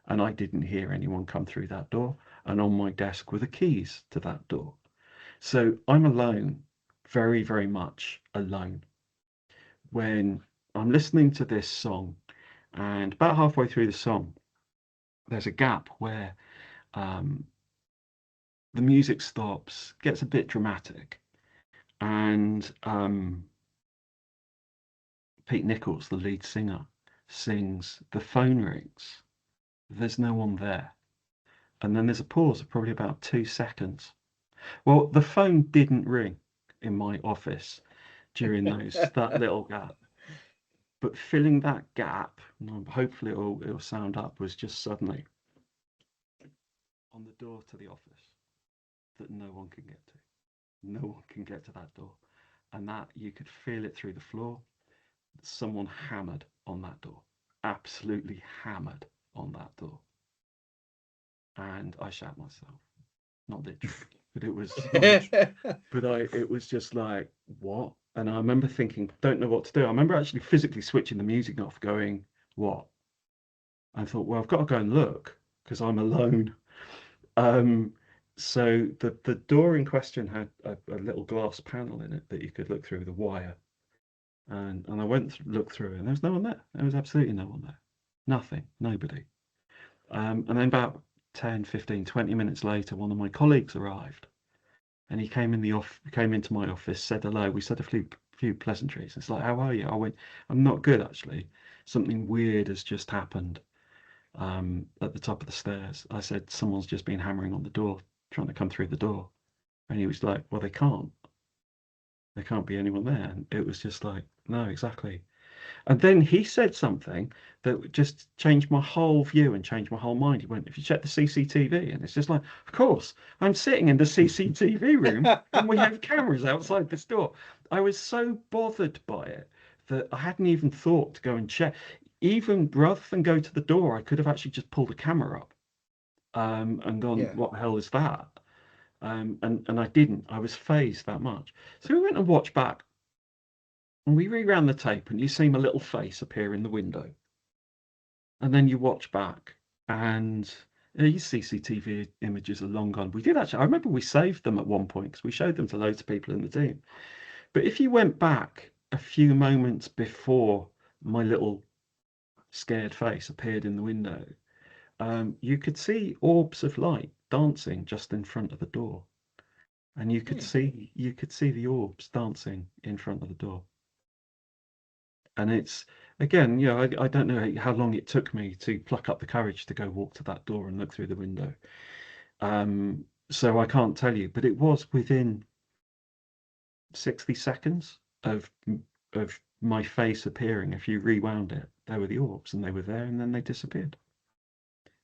And I didn't hear anyone come through that door. And on my desk were the keys to that door. So I'm alone, very, very much alone, when I'm listening to this song. And about halfway through the song, there's a gap where the music stops, gets a bit dramatic, and Pete Nichols, the lead singer, sings "The Phone Rings." There's no one there. And then there's a pause of probably about 2 seconds. Well, the phone didn't ring in my office during that little gap. But filling that gap, and hopefully it'll sound up, was just suddenly on the door to the office that no one can get to. No one can get to that door. And that you could feel it through the floor. Someone hammered on that door. Absolutely hammered on that door. And I shat myself. Not literally, but it was it was just like, what? And I remember thinking, don't know what to do. I remember actually physically switching the music off, going, what? I thought, well, I've got to go and look, because I'm alone. So the door in question had a little glass panel in it that you could look through with a wire. And I went to look through it, and there was no one there. There was absolutely no one there. Nothing, nobody. And then about 10, 15, 20 minutes later, one of my colleagues arrived. and he came into my office, said hello. We said a few pleasantries. It's like, how are you? I went, I'm not good actually. Something weird has just happened at the top of the stairs. I said, someone's just been hammering on the door, trying to come through the door. And he was like, well, they can't. There can't be anyone there. And it was just like, no, exactly. And then he said something that just changed my whole view and changed my whole mind. He went, if you check the CCTV, and it's just like, of course, I'm sitting in the CCTV room and we have cameras outside this door. I was so bothered by it that I hadn't even thought to go and check. Even rather than go to the door, I could have actually just pulled a camera up and gone, Yeah. what the hell is that? And I didn't. I was phased that much. So we went and watched back. And we reran the tape, and you see my little face appear in the window. And then you watch back, and these CCTV images are long gone. We did actually, I remember we saved them at one point because we showed them to loads of people in the team. But if you went back a few moments before my little scared face appeared in the window, you could see orbs of light dancing just in front of the door. And you could see the orbs dancing in front of the door. And it's, again, I don't know how long it took me to pluck up the courage to go walk to that door and look through the window. So I can't tell you, but it was within 60 seconds of my face appearing. If you rewound it, there were the orbs, and they were there, and then they disappeared.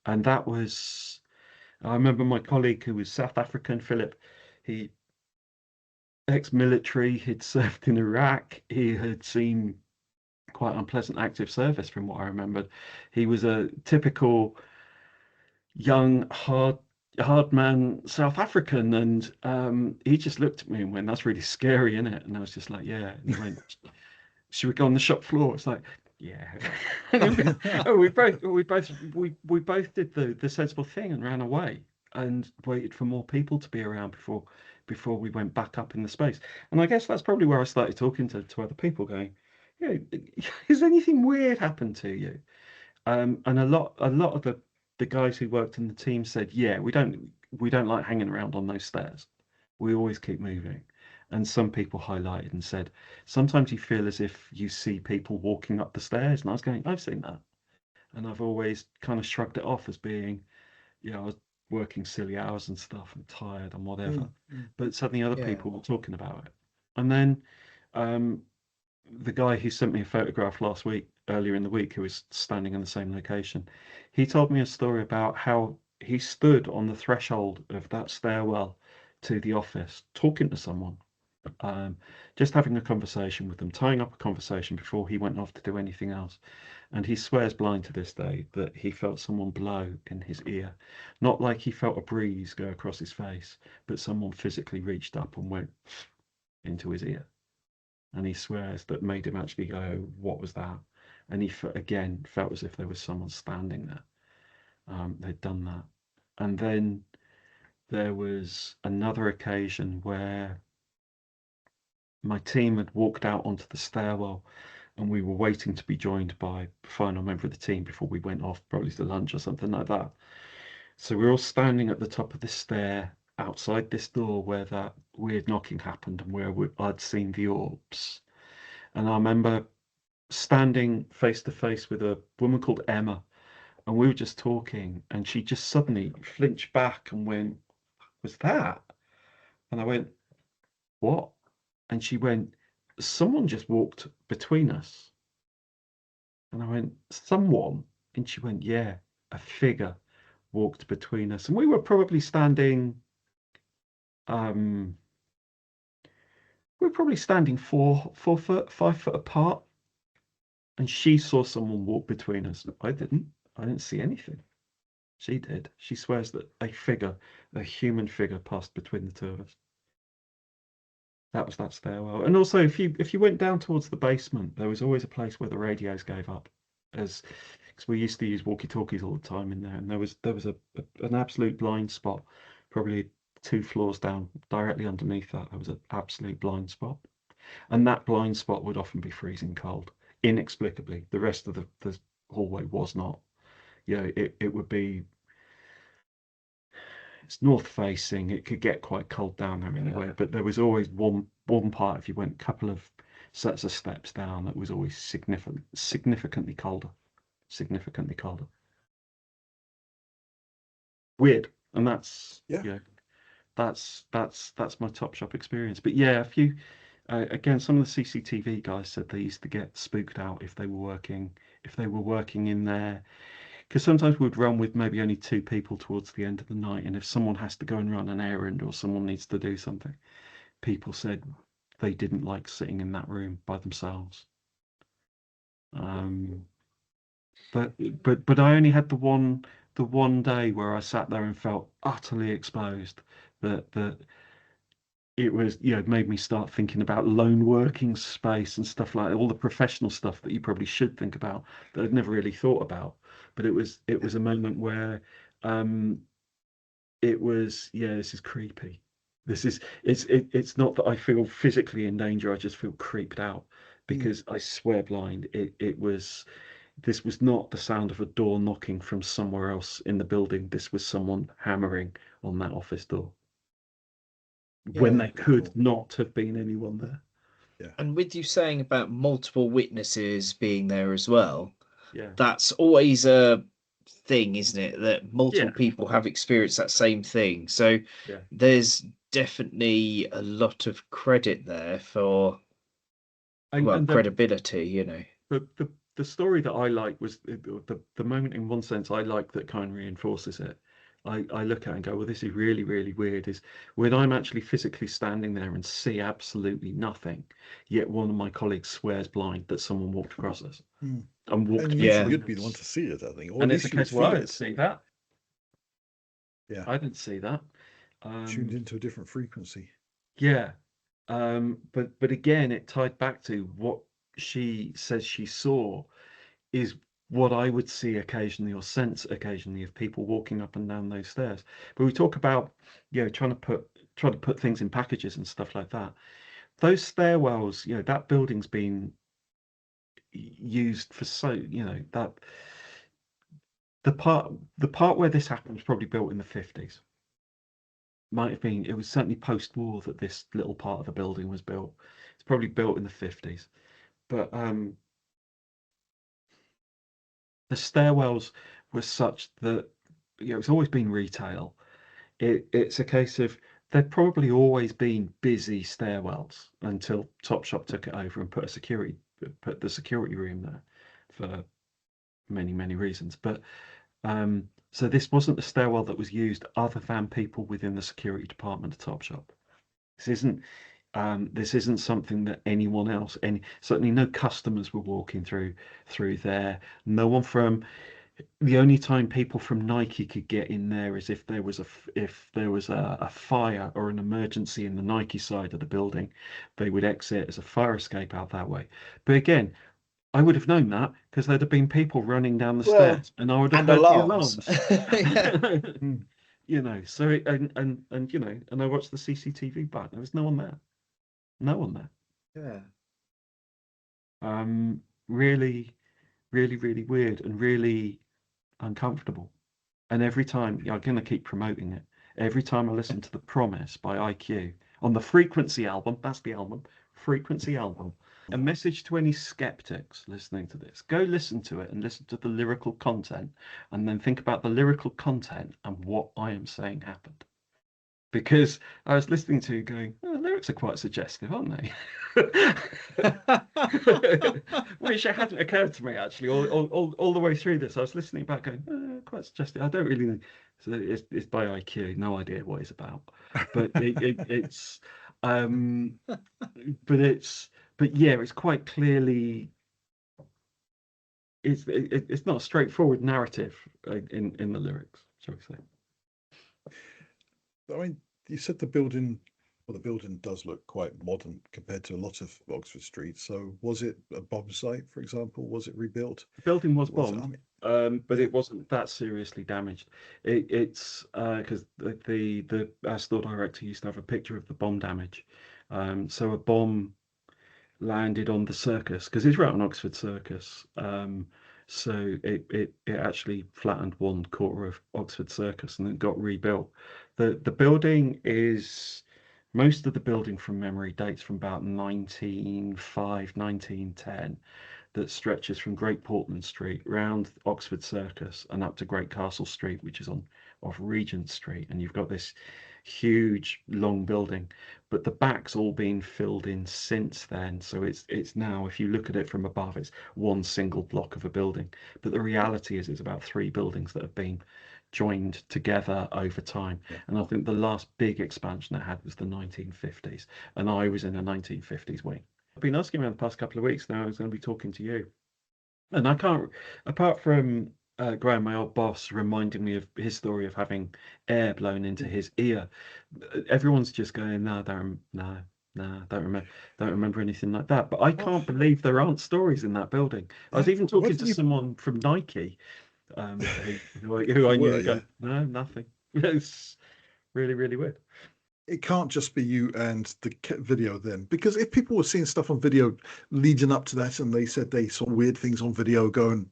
And that was, I remember my colleague who was South African, Philip, he ex-military, he'd served in Iraq, he had seen quite unpleasant active service from what I remembered. He was a typical young, hard man South African, and he just looked at me and went, "That's really scary, isn't it?" And I was just like, "Yeah." And he went, "Should we go on the shop floor?" It's like, "Yeah." And we both did the sensible thing and ran away and waited for more people to be around before we went back up in the space. And I guess that's probably where I started talking to other people, going, "Yeah, has anything weird happened to you?" And a lot of the guys who worked in the team said, "Yeah, we don't like hanging around on those stairs. We always keep moving." And some people highlighted and said, sometimes you feel as if you see people walking up the stairs. And I was going, I've seen that. And I've always kind of shrugged it off as being, I was working silly hours and stuff and tired and whatever. But suddenly other people were talking about it. And then the guy who sent me a photograph earlier in the week, who was standing in the same location, he told me a story about how he stood on the threshold of that stairwell to the office talking to someone, just having a conversation with them, tying up a conversation before he went off to do anything else. And he swears blind to this day that he felt someone blow in his ear. Not like he felt a breeze go across his face, but someone physically reached up and went into his ear. And he swears that made him actually go, what was that? And he, again, felt as if there was someone standing there. They'd done that. And then there was another occasion where my team had walked out onto the stairwell and we were waiting to be joined by a final member of the team before we went off, probably to lunch or something like that. So we were all standing at the top of this stair outside this door where that weird knocking happened and where I'd seen the orbs. And I remember standing face to face with a woman called Emma, and we were just talking, and she just suddenly flinched back and went, "Was that?" And I went, "What?" And she went, "Someone just walked between us." And I went, "Someone?" And she went, "Yeah, a figure walked between us." And we were probably standing, um, 4 foot, 5 foot apart. And she saw someone walk between us. I didn't. I didn't see anything. She did. She swears that a human figure, passed between the two of us. That was that stairwell. And also, if you went down towards the basement, there was always a place where the radios gave up, because we used to use walkie-talkies all the time in there, and there was an absolute blind spot, probably 2 floors down, directly underneath that. There was an absolute blind spot, and that blind spot would often be freezing cold, inexplicably. The rest of the hallway was not. It would be it's north facing. It could get quite cold down there anyway, but there was always one part, if you went a couple of sets of steps down, that was always significantly colder. Significantly colder. Weird. And that's that's my Top Shop experience. But yeah, a few again, some of the CCTV guys said they used to get spooked out if they were working in there, because sometimes we'd run with maybe only two people towards the end of the night, and if someone has to go and run an errand or someone needs to do something, people said they didn't like sitting in that room by themselves. But I only had the one day where I sat there and felt utterly exposed. That it was, made me start thinking about lone working space and stuff like that, all the professional stuff that you probably should think about that I'd never really thought about. But it was a moment where it was, this is creepy. It's not that I feel physically in danger, I just feel creeped out, because I swear blind, this was not the sound of a door knocking from somewhere else in the building. This was someone hammering on that office door when there could not have been anyone there. Yeah. And with you saying about multiple witnesses being there as well, Yeah. that's always a thing, isn't it? That multiple Yeah. people have experienced that same thing. So Yeah. there's definitely a lot of credit there for And credibility, the story that I like was the moment, in one sense, I like that kind of reinforces it. I look at it and go, well, this is really, really weird, is when I'm actually physically standing there and see absolutely nothing, yet one of my colleagues swears blind that someone walked across us and walked. And usually you'd be the one to see it, I think. Or And at it's least the you would case, well, I feel didn't it. see that. Yeah. I didn't see that. Tuned into a different frequency. Yeah. But again, it tied back to what she says she saw is what I would see occasionally, or sense occasionally, of people walking up and down those stairs. But we talk about, trying to put things in packages and stuff like that. Those stairwells, that building's been used for that the part where this happened was probably built in the 50s. Might have been, it was certainly post-war that this little part of the building was built. It's probably built in the 50s. But the stairwells were such that, it's always been retail. It's a case of there'd probably always been busy stairwells until Topshop took it over and put the security room there for many, many reasons. But so this wasn't a stairwell that was used other than people within the security department of Topshop. This isn't something that anyone else, certainly no customers were walking through there. No one from The only time people from Nike could get in there is if there was a fire or an emergency in the Nike side of the building. They would exit as a fire escape out that way. But again, I would have known that because there'd have been people running down the stairs, and I would have heard alarms. the alarms. So and I watched the CCTV back. There was no one there. No one there. Yeah. Really, really, really weird and really uncomfortable. And every time, I'm going to keep promoting it. Every time I listen to The Promise by IQ on the Frequency album, that's the album, Frequency album. A message to any skeptics listening to this: go listen to it and listen to the lyrical content, and then think about the lyrical content and what I am saying happened. Because I was listening to it going, the lyrics are quite suggestive, aren't they? Which hadn't occurred to me, actually, all the way through this. I was listening back going, quite suggestive. I don't really know. So it's by IQ, no idea what it's about. But it's it's quite clearly, it's not a straightforward narrative in the lyrics, shall we say. I mean, you said the building does look quite modern compared to a lot of Oxford Street. So was it a bomb site, for example? Was it rebuilt? The building was bombed, but it wasn't that seriously damaged. It's because our store director used to have a picture of the bomb damage. So a bomb landed on the circus, because it's right on Oxford Circus, So it actually flattened 1/4 of Oxford Circus and then got rebuilt. The building is most of the building from memory dates from about 1905, 1910, that stretches from Great Portland Street round Oxford Circus and up to Great Castle Street, which is on off Regent Street, and you've got this huge long building, but the back's all been filled in since then. So it's now, if you look at it from above, it's one single block of a building. But the reality is it's about three buildings that have been joined together over time. Yeah. And I think the last big expansion it had was the 1950s, and I was in the 1950s wing. I've been asking around the past couple of weeks now. I was going to be talking to you, and I can't, apart from Graham, my old boss, reminding me of his story of having air blown into his ear. Everyone's just going, no, don't remember anything like that. But I can't believe there aren't stories in that building. I was even talking to someone from Nike, who I knew. Yeah. No, nothing. It's really, really weird. It can't just be you and the video then, because if people were seeing stuff on video leading up to that and they said they saw weird things on video, going,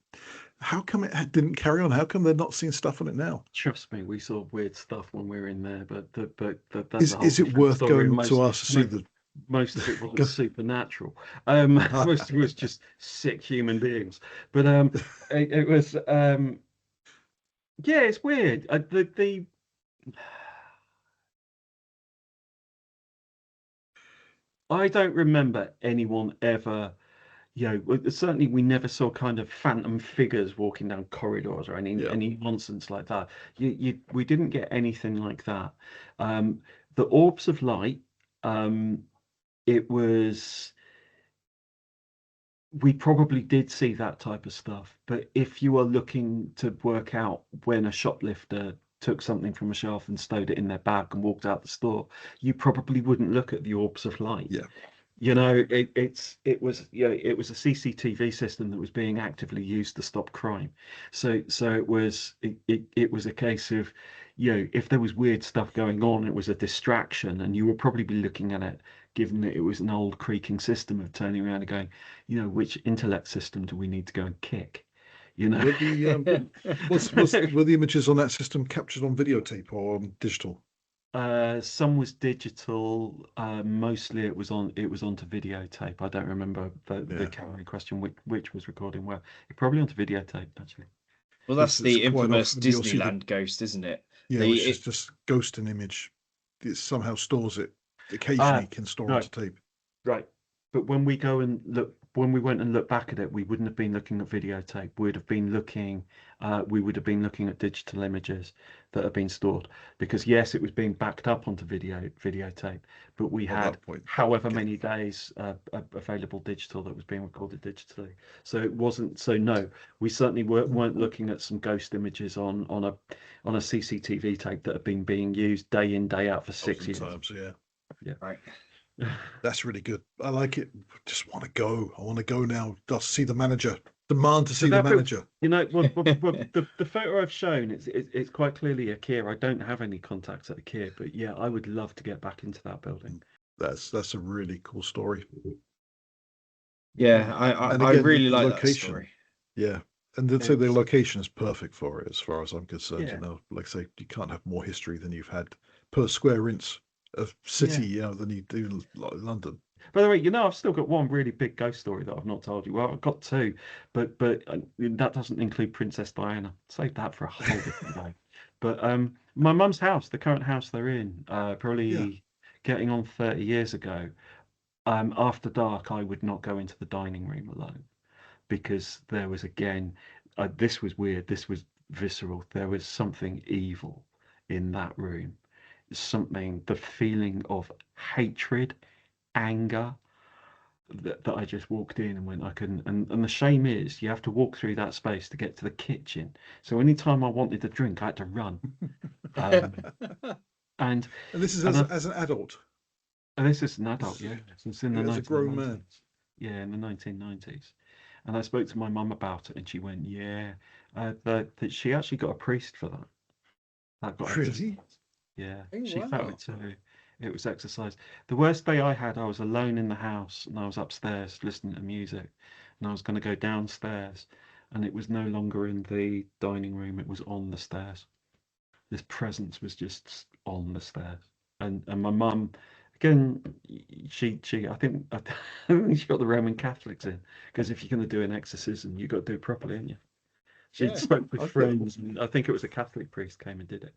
how come it didn't carry on? How come they're not seeing stuff on it now? Trust me, we saw weird stuff when we were in there, but that's is it worth going to us to see the? Most of it wasn't supernatural. Most of it was just sick human beings. But it was yeah, it's weird. I don't remember anyone ever, certainly we never saw kind of phantom figures walking down corridors or any nonsense like that. We didn't get anything like that. The orbs of light, it was, we probably did see that type of stuff, but if you are looking to work out when a shoplifter took something from a shelf and stowed it in their bag and walked out the store, you probably wouldn't look at the orbs of light. Yeah. It was a CCTV system that was being actively used to stop crime. So it was a case of, if there was weird stuff going on, it was a distraction, and you would probably be looking at it, given that it was an old creaking system, of turning around and going, which intellect system do we need to go and kick? Were the images on that system captured on videotape or on digital? Some was digital. Mostly it was onto videotape. I don't remember the camera in question which was recording where. Probably onto videotape, actually. Well, that's the infamous Disneyland ghost, isn't it? Yeah, which is just ghost an image. It somehow stores it. Occasionally can store onto tape. Right. But when we went and looked back at it, we wouldn't have been looking at videotape. We would have been looking at digital images that have been stored, because yes, it was being backed up onto videotape, but we had however many days available digital that was being recorded digitally. So it wasn't. So no, we certainly weren't looking at some ghost images on a CCTV tape that had been being used day in, day out for 6 years. Yeah. Right. That's really good. I like it. Just want to go. I want to go now. Just see the manager. Demand to see the manager. The photo I've shown, it's quite clearly IKEA. I don't have any contacts at IKEA, but yeah, I would love to get back into that building. That's a really cool story. Yeah, I really like that story. Yeah. And they'd say the location is perfect for it, as far as I'm concerned. Yeah. Like I say, you can't have more history than you've had per square inch of city, than you do in London. By the way, I've still got one really big ghost story that I've not told you. Well, I've got two, but that doesn't include Princess Diana. Save that for a whole different day. But my mum's house, the current house they're in, probably getting on 30 years ago, after dark, I would not go into the dining room alone, because there was, again, this was weird, this was visceral, there was something evil in that room. The feeling of hatred, anger, that I just walked in and went, I couldn't. And the shame is, you have to walk through that space to get to the kitchen. So anytime I wanted a drink, I had to run. And this is as an adult. And this is an adult, yeah. Since in the 1990s. As a grown man. Yeah, in the 1990s. And I spoke to my mum about it, and she went, yeah, that she actually got a priest for that. That got really? Yeah, she felt it too. It was exercise. The worst day I had, I was alone in the house, and I was upstairs listening to music, and I was going to go downstairs, and it was no longer in the dining room, it was on the stairs. This presence was just on the stairs. And my mum, again, I think she got the Roman Catholics in, because if you're going to do an exorcism, you've got to do it properly, haven't you? She Yeah. spoke with I think friends, and I think it was a Catholic priest came and did it.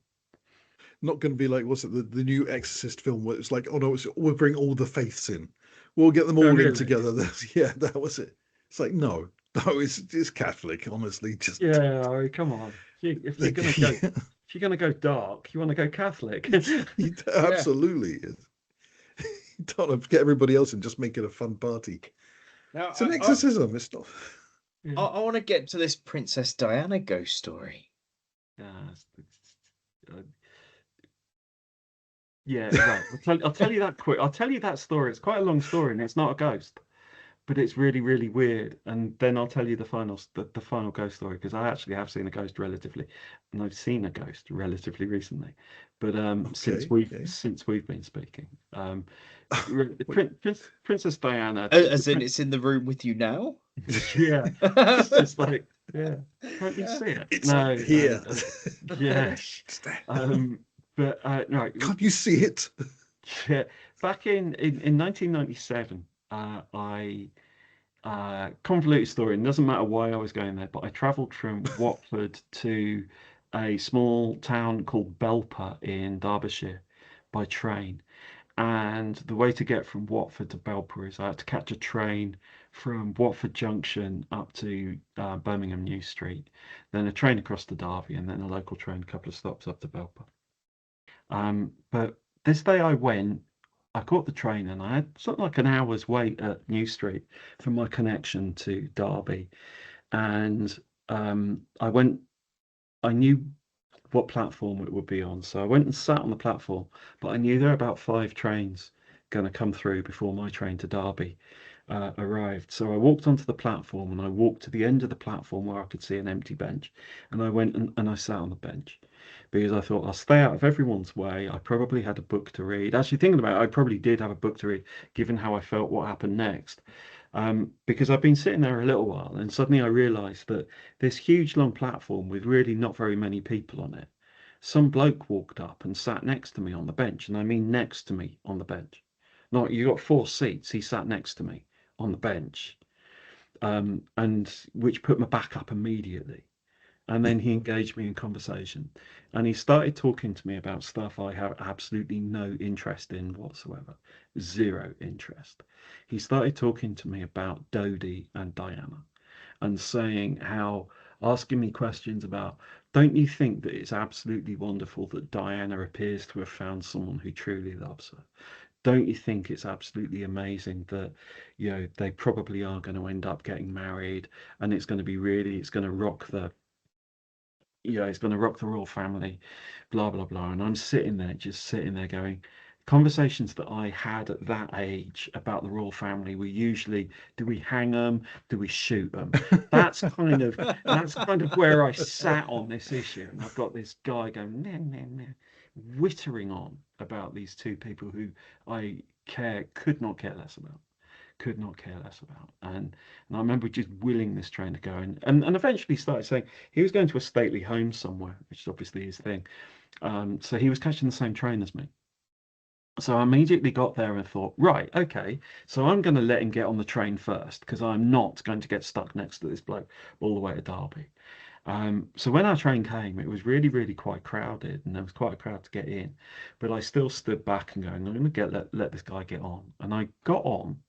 not going to be like, what's it, the new Exorcist film where it's like, oh no, we'll bring all the faiths in, we'll get them Oh, all in really? together. Yeah, that was it. It's like, no, it's Catholic, honestly. Just Yeah, I mean, come on. If you're gonna go, if you're gonna go dark, you want to go Catholic. Yeah. absolutely. You don't have to get everybody else and just make it a fun party. Now, It's an exorcism. It's not. Yeah, I want to get to this Princess Diana ghost story. yeah, yeah. Right. I'll tell you that quick. I'll tell you that story. It's quite a long story, and it's not a ghost, but it's really, really weird. And then I'll tell you the final ghost story, because I actually have seen a ghost relatively, and I've seen a ghost relatively recently. But Okay. Okay. since we've been speaking, Wait, Princess Diana, As in, it's in the room with you now? yeah, it's just like, yeah, can't you see it? it's No, here. yeah, It's there. but no, Can't you see it? yeah, back in 1997, I convoluted story, and it doesn't matter why I was going there, but I travelled from Watford to a small town called Belper in Derbyshire by train. And the way to get from Watford to Belper is I had to catch a train from Watford Junction up to Birmingham New Street, then a train across to Derby, and then a local train, a couple of stops up to Belper. But this day I caught the train, and I had sort of like an hour's wait at New Street for my connection to Derby. And I knew what platform it would be on. So I went and sat on the platform, but I knew there were about five trains going to come through before my train to Derby arrived. So I walked onto the platform, and I walked to the end of the platform where I could see an empty bench. And I went and I sat on the bench, because I thought I'll stay out of everyone's way. I probably had a book to read. Actually, thinking about it, I probably did have a book to read, given how I felt what happened next. Because I've been sitting there a little while, and suddenly I realised that this huge long platform with really not very many people on it, some bloke walked up and sat next to me on the bench, and I mean next to me on the bench. Not, you got four seats. He sat next to me on the bench, and which put my back up immediately. And then he engaged me in conversation, and he started talking to me about stuff I have absolutely no interest in whatsoever, zero interest. He started talking to me about Dodie and Diana, and saying how, asking me questions about, don't you think that it's absolutely wonderful that Diana appears to have found someone who truly loves her? Don't you think it's absolutely amazing that, they probably are going to end up getting married, and it's going to be really, it's going to rock it's going to rock the royal family, blah, blah, blah. And I'm sitting there, just sitting there going, conversations that I had at that age about the royal family were usually, do we hang them? Do we shoot them? That's kind of where I sat on this issue. And I've got this guy going, nah, nah, nah, whittering on about these two people who I could not care less about. Could not care less about. And I remember just willing this train to go, and eventually started saying he was going to a stately home somewhere, which is obviously his thing. So he was catching the same train as me. So I immediately got there and thought, right, okay, so I'm going to let him get on the train first, because I'm not going to get stuck next to this bloke all the way to Derby. So when our train came, it was really, really quite crowded, and there was quite a crowd to get in. But I still stood back and going, I'm going to let this guy get on. And I got on,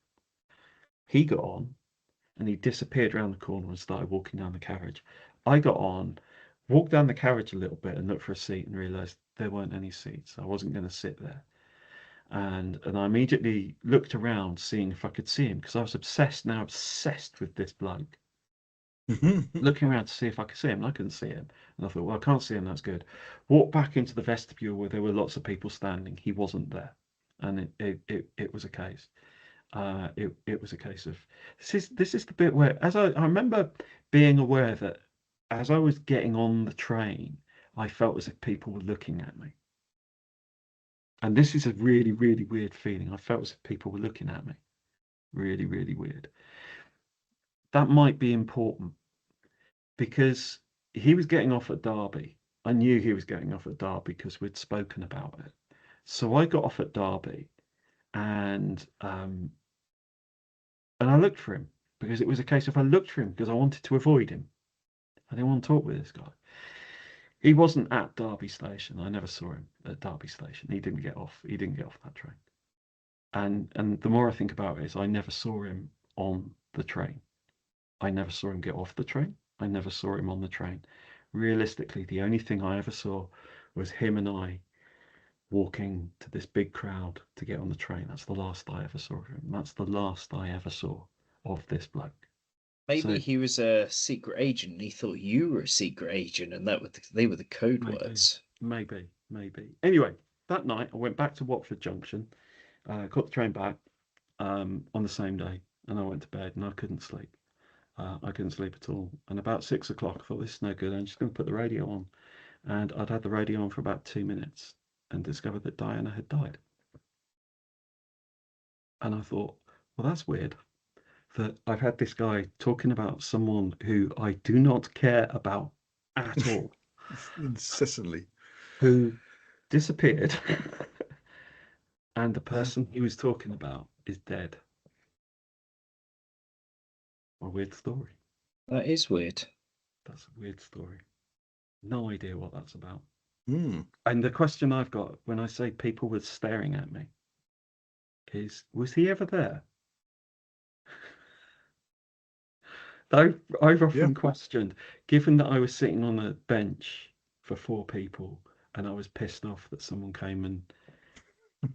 he got on, and he disappeared around the corner and started walking down the carriage. I got on, walked down the carriage a little bit and looked for a seat, and realised there weren't any seats. I wasn't going to sit there. And I immediately looked around, seeing if I could see him, because I was obsessed with this bloke. Looking around to see if I could see him, and I couldn't see him. And I thought, well, I can't see him, that's good. Walked back into the vestibule where there were lots of people standing. He wasn't there. And it was a case. It was a case of, this is the bit where, as I remember being aware that as I was getting on the train, I felt as if people were looking at me. And this is a really, really weird feeling. I felt as if people were looking at me. Really, really weird. That might be important, because he was getting off at Derby. I knew he was getting off at Derby because we'd spoken about it. So I got off at Derby, and I looked for him, because it was a case of I looked for him because I wanted to avoid him. I didn't want to talk with this guy. He wasn't at Derby Station. I never saw him at Derby Station. He didn't get off. He didn't get off that train. And the more I think about it, is I never saw him on the train. I never saw him get off the train. I never saw him on the train. Realistically, the only thing I ever saw was him and I walking to this big crowd to get on the train. That's the last I ever saw of him. That's the last I ever saw of this bloke. Maybe So- he was a secret agent and he thought you were a secret agent and they were the code Maybe. words. Maybe. Anyway, that night I went back to Watford Junction, got the train back on the same day, and I went to bed and I couldn't sleep. I couldn't sleep at all. And about 6 o'clock, I thought, this is no good. I'm just going to put the radio on. And I'd had the radio on for about 2 minutes and discovered that Diana had died. And I thought, well, that's weird, that I've had this guy talking about someone who I do not care about at all, Incessantly. who disappeared, and the person he was talking about is dead. A weird story. That is weird. That's a weird story. No idea what that's about. Mm. And the question I've got when I say people were staring at me is, was he ever there? I've often questioned, given that I was sitting on a bench for 4 people and I was pissed off that someone came and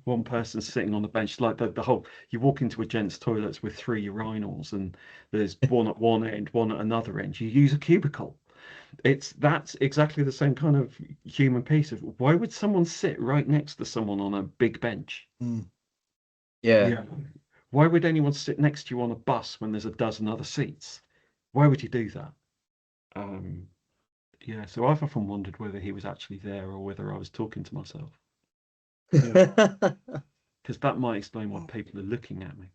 one person sitting on the bench, like the whole, you walk into a gents' toilets with 3 urinals and there's one at one end, one at another end. You use a cubicle. That's exactly the same kind of human piece of, why would someone sit right next to someone on a big bench? Mm. Yeah. Why would anyone sit next to you on a bus when there's a dozen other seats? Why would you do that? So I've often wondered whether he was actually there or whether I was talking to myself, because that might explain why people are looking at me.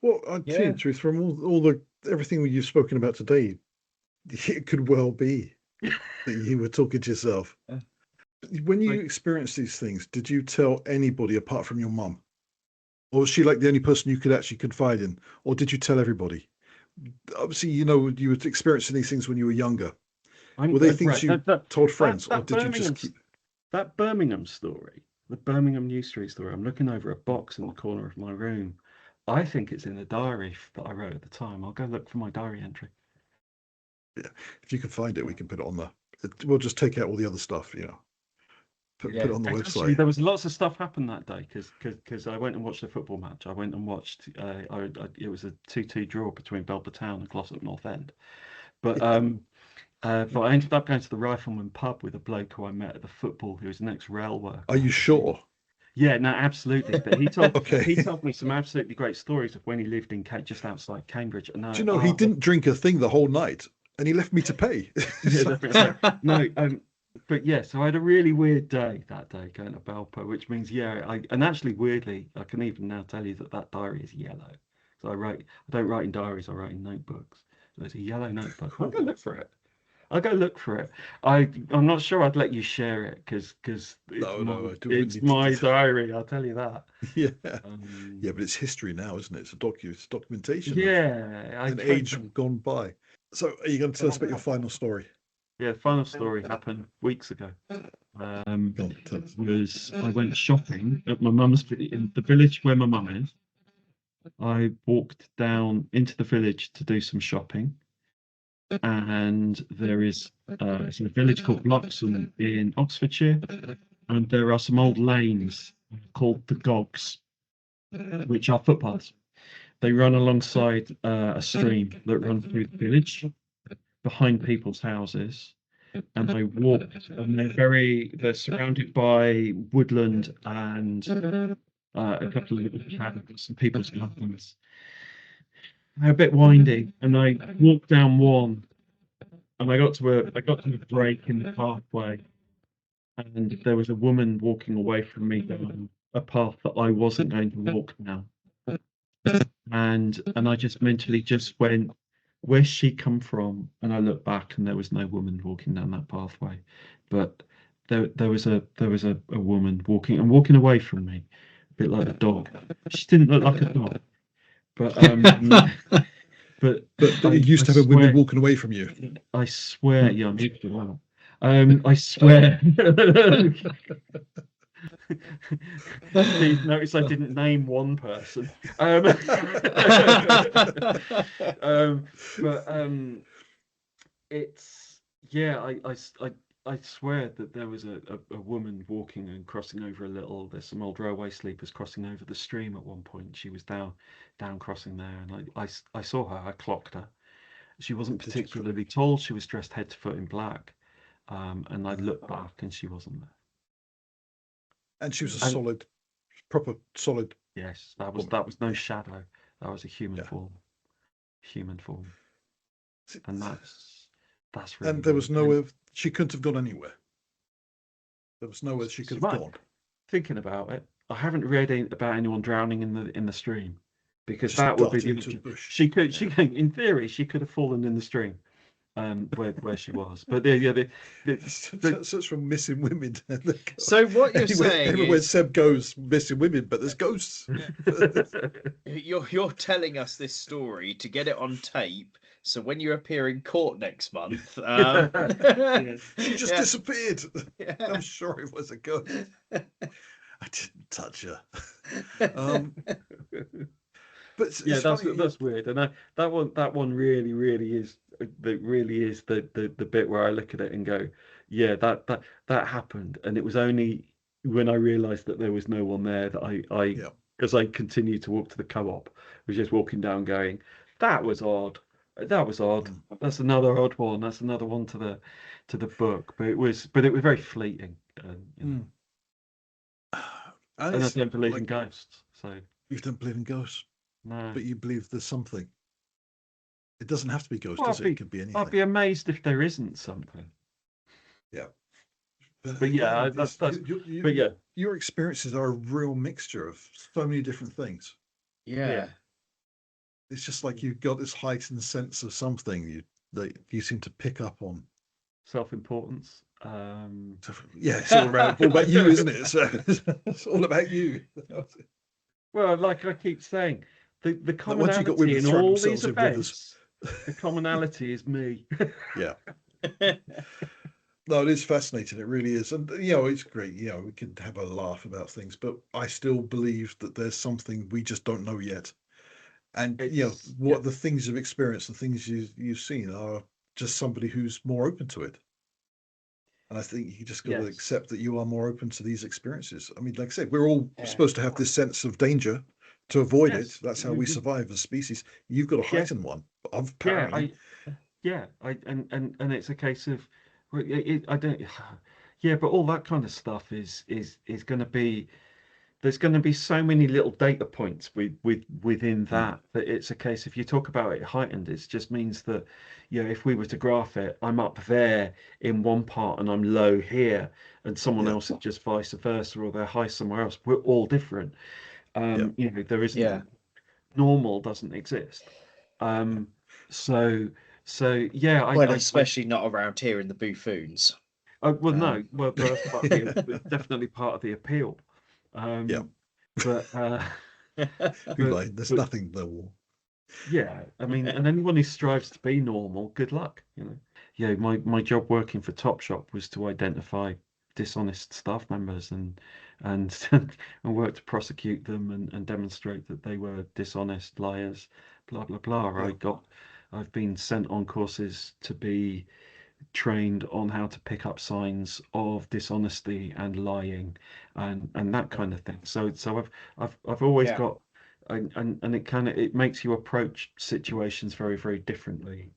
Well, I'd tell you the truth, from all everything you've spoken about today, it could well be that you were talking to yourself. When you experienced these things, did you tell anybody apart from your mum? Or was she like the only person you could actually confide in? Or did you tell everybody? Obviously, you were experiencing these things when you were younger. Were they things you told friends, or did you just keep... That Birmingham story, the Birmingham New Street story, I'm looking over a box in the corner of my room. I think it's in the diary that I wrote at the time. I'll go look for my diary entry. Yeah, if you can find it, we can put it on we'll just take out all the other stuff, put it on the website. Actually, there was lots of stuff happened that day because I went and watched a football match. I went and watched. It was a 2-2 draw between Belper Town and Glossop North End, but I ended up going to the Rifleman pub with a bloke who I met at the football, who was an ex-rail worker. Are you sure? Yeah, no, absolutely. But he told Okay. he told me some absolutely great stories of when he lived in just outside Cambridge. And Do you know he didn't drink a thing the whole night, and he left me to pay? No, but yeah, so I had a really weird day that day going to Belper, which means and actually weirdly, I can even now tell you that diary is yellow. So I don't write in diaries, I write in notebooks. So it's a yellow notebook. I'll go look for it. I'm not sure I'd let you share it because it's my diary. I'll tell you that. Yeah, but it's history now, isn't it? It's it's documentation. Yeah, an age gone by. So, are you going to tell us about your final story? Yeah, the final story happened weeks ago. I went shopping at my mum's in the village where my mum is. I walked down into the village to do some shopping. And there is it's a village called Bloxham in Oxfordshire, and there are some old lanes called the Gogs, which are footpaths. They run alongside a stream that runs through the village behind people's houses, and they walk, and they're surrounded by woodland and a couple of little cabins and people's gardens. They're a bit windy, and I walked down one, and I got to a break in the pathway, and there was a woman walking away from me down a path that I wasn't going to walk down, and I just mentally just went, where's she come from? And I looked back, and there was no woman walking down that pathway, but there was a woman walking away from me, a bit like a dog. She didn't look like a dog, but But you I used to have women swear, walking away from you. I swear, yeah, I'm used to that. I swear. Steve, notice I didn't name one person. But it's yeah. I swear that there was a woman walking and crossing over a little. There's some old railway sleepers crossing over the stream at one point. She was down crossing there, and I saw her. I clocked her. She wasn't Did you? particularly tall. She was dressed head to foot in black. And I looked back, and she wasn't there. And she was a And solid, proper solid yes, that woman. was no shadow. That was a human Yeah. form. Human form. See, And that's really And there was weird. nowhere she couldn't have gone anywhere. There was nowhere she could have Right. gone. Thinking about it, I haven't read about anyone drowning in the stream, because Just that would be dart the into the option. bush. She could, Yeah. in theory, she could have fallen in the stream, where she was. But the Such from missing women. So what you're saying everywhere is Seb goes, missing women, but there's ghosts. you're telling us this story to get it on tape, so when you appear in court next month, She just yeah, disappeared. yeah. I'm sure it was a ghost. I didn't touch her. But it's Yeah, funny. that's weird, and that one really is the bit where I look at it and go, yeah, that happened, and it was only when I realised that there was no one there that I Yeah. as I continued to walk to the co-op, was just walking down, going, that was odd, that was odd, that's another odd one, that's another one to the book, but it was very fleeting, you know. And And I it's don't believe in like, ghosts, so you don't believe in ghosts, no. but you believe there's something. It doesn't have to be ghosts, Well, does it? It could be I'd anything. be amazed if there isn't something. Yeah. But yeah, again, that's but yeah, your experiences are a real mixture of so many different things. Yeah. It's just like you've got this heightened sense of something that you seem to pick up on. self-importance. So, yeah, it's all about you, isn't it? So it's all about you. Well, like I keep saying, the Like once you got women commonality in throwing all themselves these in rivers. events, the commonality is me. Yeah. No, it is fascinating. It really is. And, it's great. We can have a laugh about things, but I still believe that there's something we just don't know yet. And, It's what the things you've experienced, the things you've seen are just somebody who's more open to it. And I think you just got to yes, accept that you are more open to these experiences. I mean, like I said, we're all supposed to have this sense of danger to avoid it. yes, That's how we survive as a species. You've got a yeah, heightened one, yeah. apparently. And it's a case of, well, I don't, yeah, but all that kind of stuff is going to be. There's going to be so many little data points within that it's a case, if you talk about it heightened, it just means that, if we were to graph it, I'm up there in one part and I'm low here, and someone Yeah. else is just vice versa, or they're high somewhere else. We're all different. Yeah. There isn't Yeah. normal, doesn't exist. So yeah, Well, especially not around here in the Boo-Foons. well, no, well, that's definitely part of the appeal. Yeah. But Who like? There's nothing normal. yeah, I mean, and anyone who strives to be normal, good luck. Yeah, my job working for Topshop was to identify dishonest staff members and and work to prosecute them and demonstrate that they were dishonest liars, blah blah blah. Yeah. I've been sent on courses to be trained on how to pick up signs of dishonesty and lying and that kind of thing. So I've always Yeah. got, and it makes you approach situations very, very differently.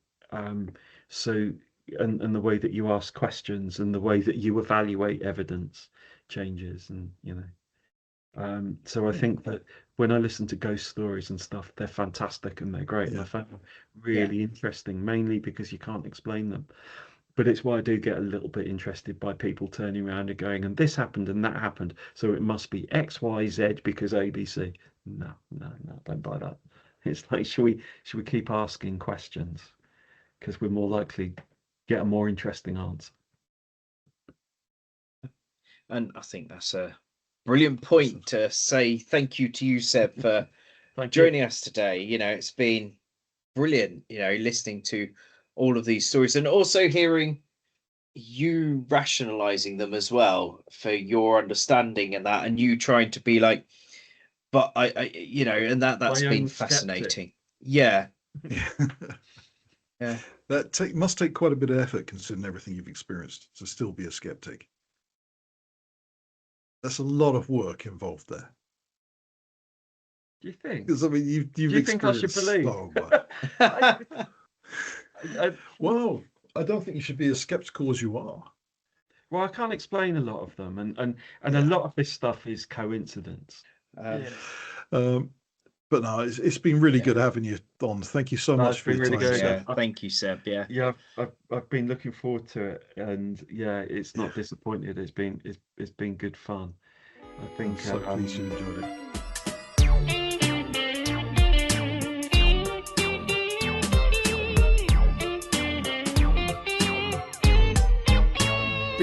So and the way that you ask questions and the way that you evaluate evidence changes, and so I think that when I listen to ghost stories and stuff, they're fantastic and they're great, and I find them really interesting, mainly because you can't explain them. But it's why I do get a little bit interested by people turning around and going, and this happened and that happened, so it must be X, Y, Z because ABC. No, don't buy that. It's like, should we keep asking questions? because we're more likely get a more interesting answer. And I think that's a brilliant point to say thank you to you, Seb, for joining us today. You know, it's been brilliant, you know, listening to all of these stories and also hearing you rationalizing them as well for your understanding and that, and you trying to be like, but I you know, and that's My been own fascinating. skeptic. Yeah. Yeah. Yeah. That must take quite a bit of effort considering everything you've experienced to still be a skeptic. That's a lot of work involved there. Do you think? Because I mean, you've Do you think I should experienced. believe? Oh, my. I, Well, I don't think you should be as skeptical as you are. well, I can't explain a lot of them, and Yeah. a lot of this stuff is coincidence. But no, it's been really good having you on. Thank you so No, much it's for been your really time. good. Seb. Yeah, thank you, Seb. Yeah. Yeah, I've been looking forward to it, and yeah, it's not disappointed. It's been good fun. I I'm think so pleased you enjoyed it.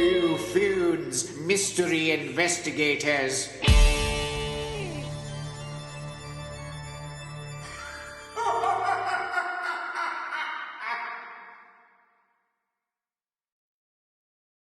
Boo-Foons, mystery investigators.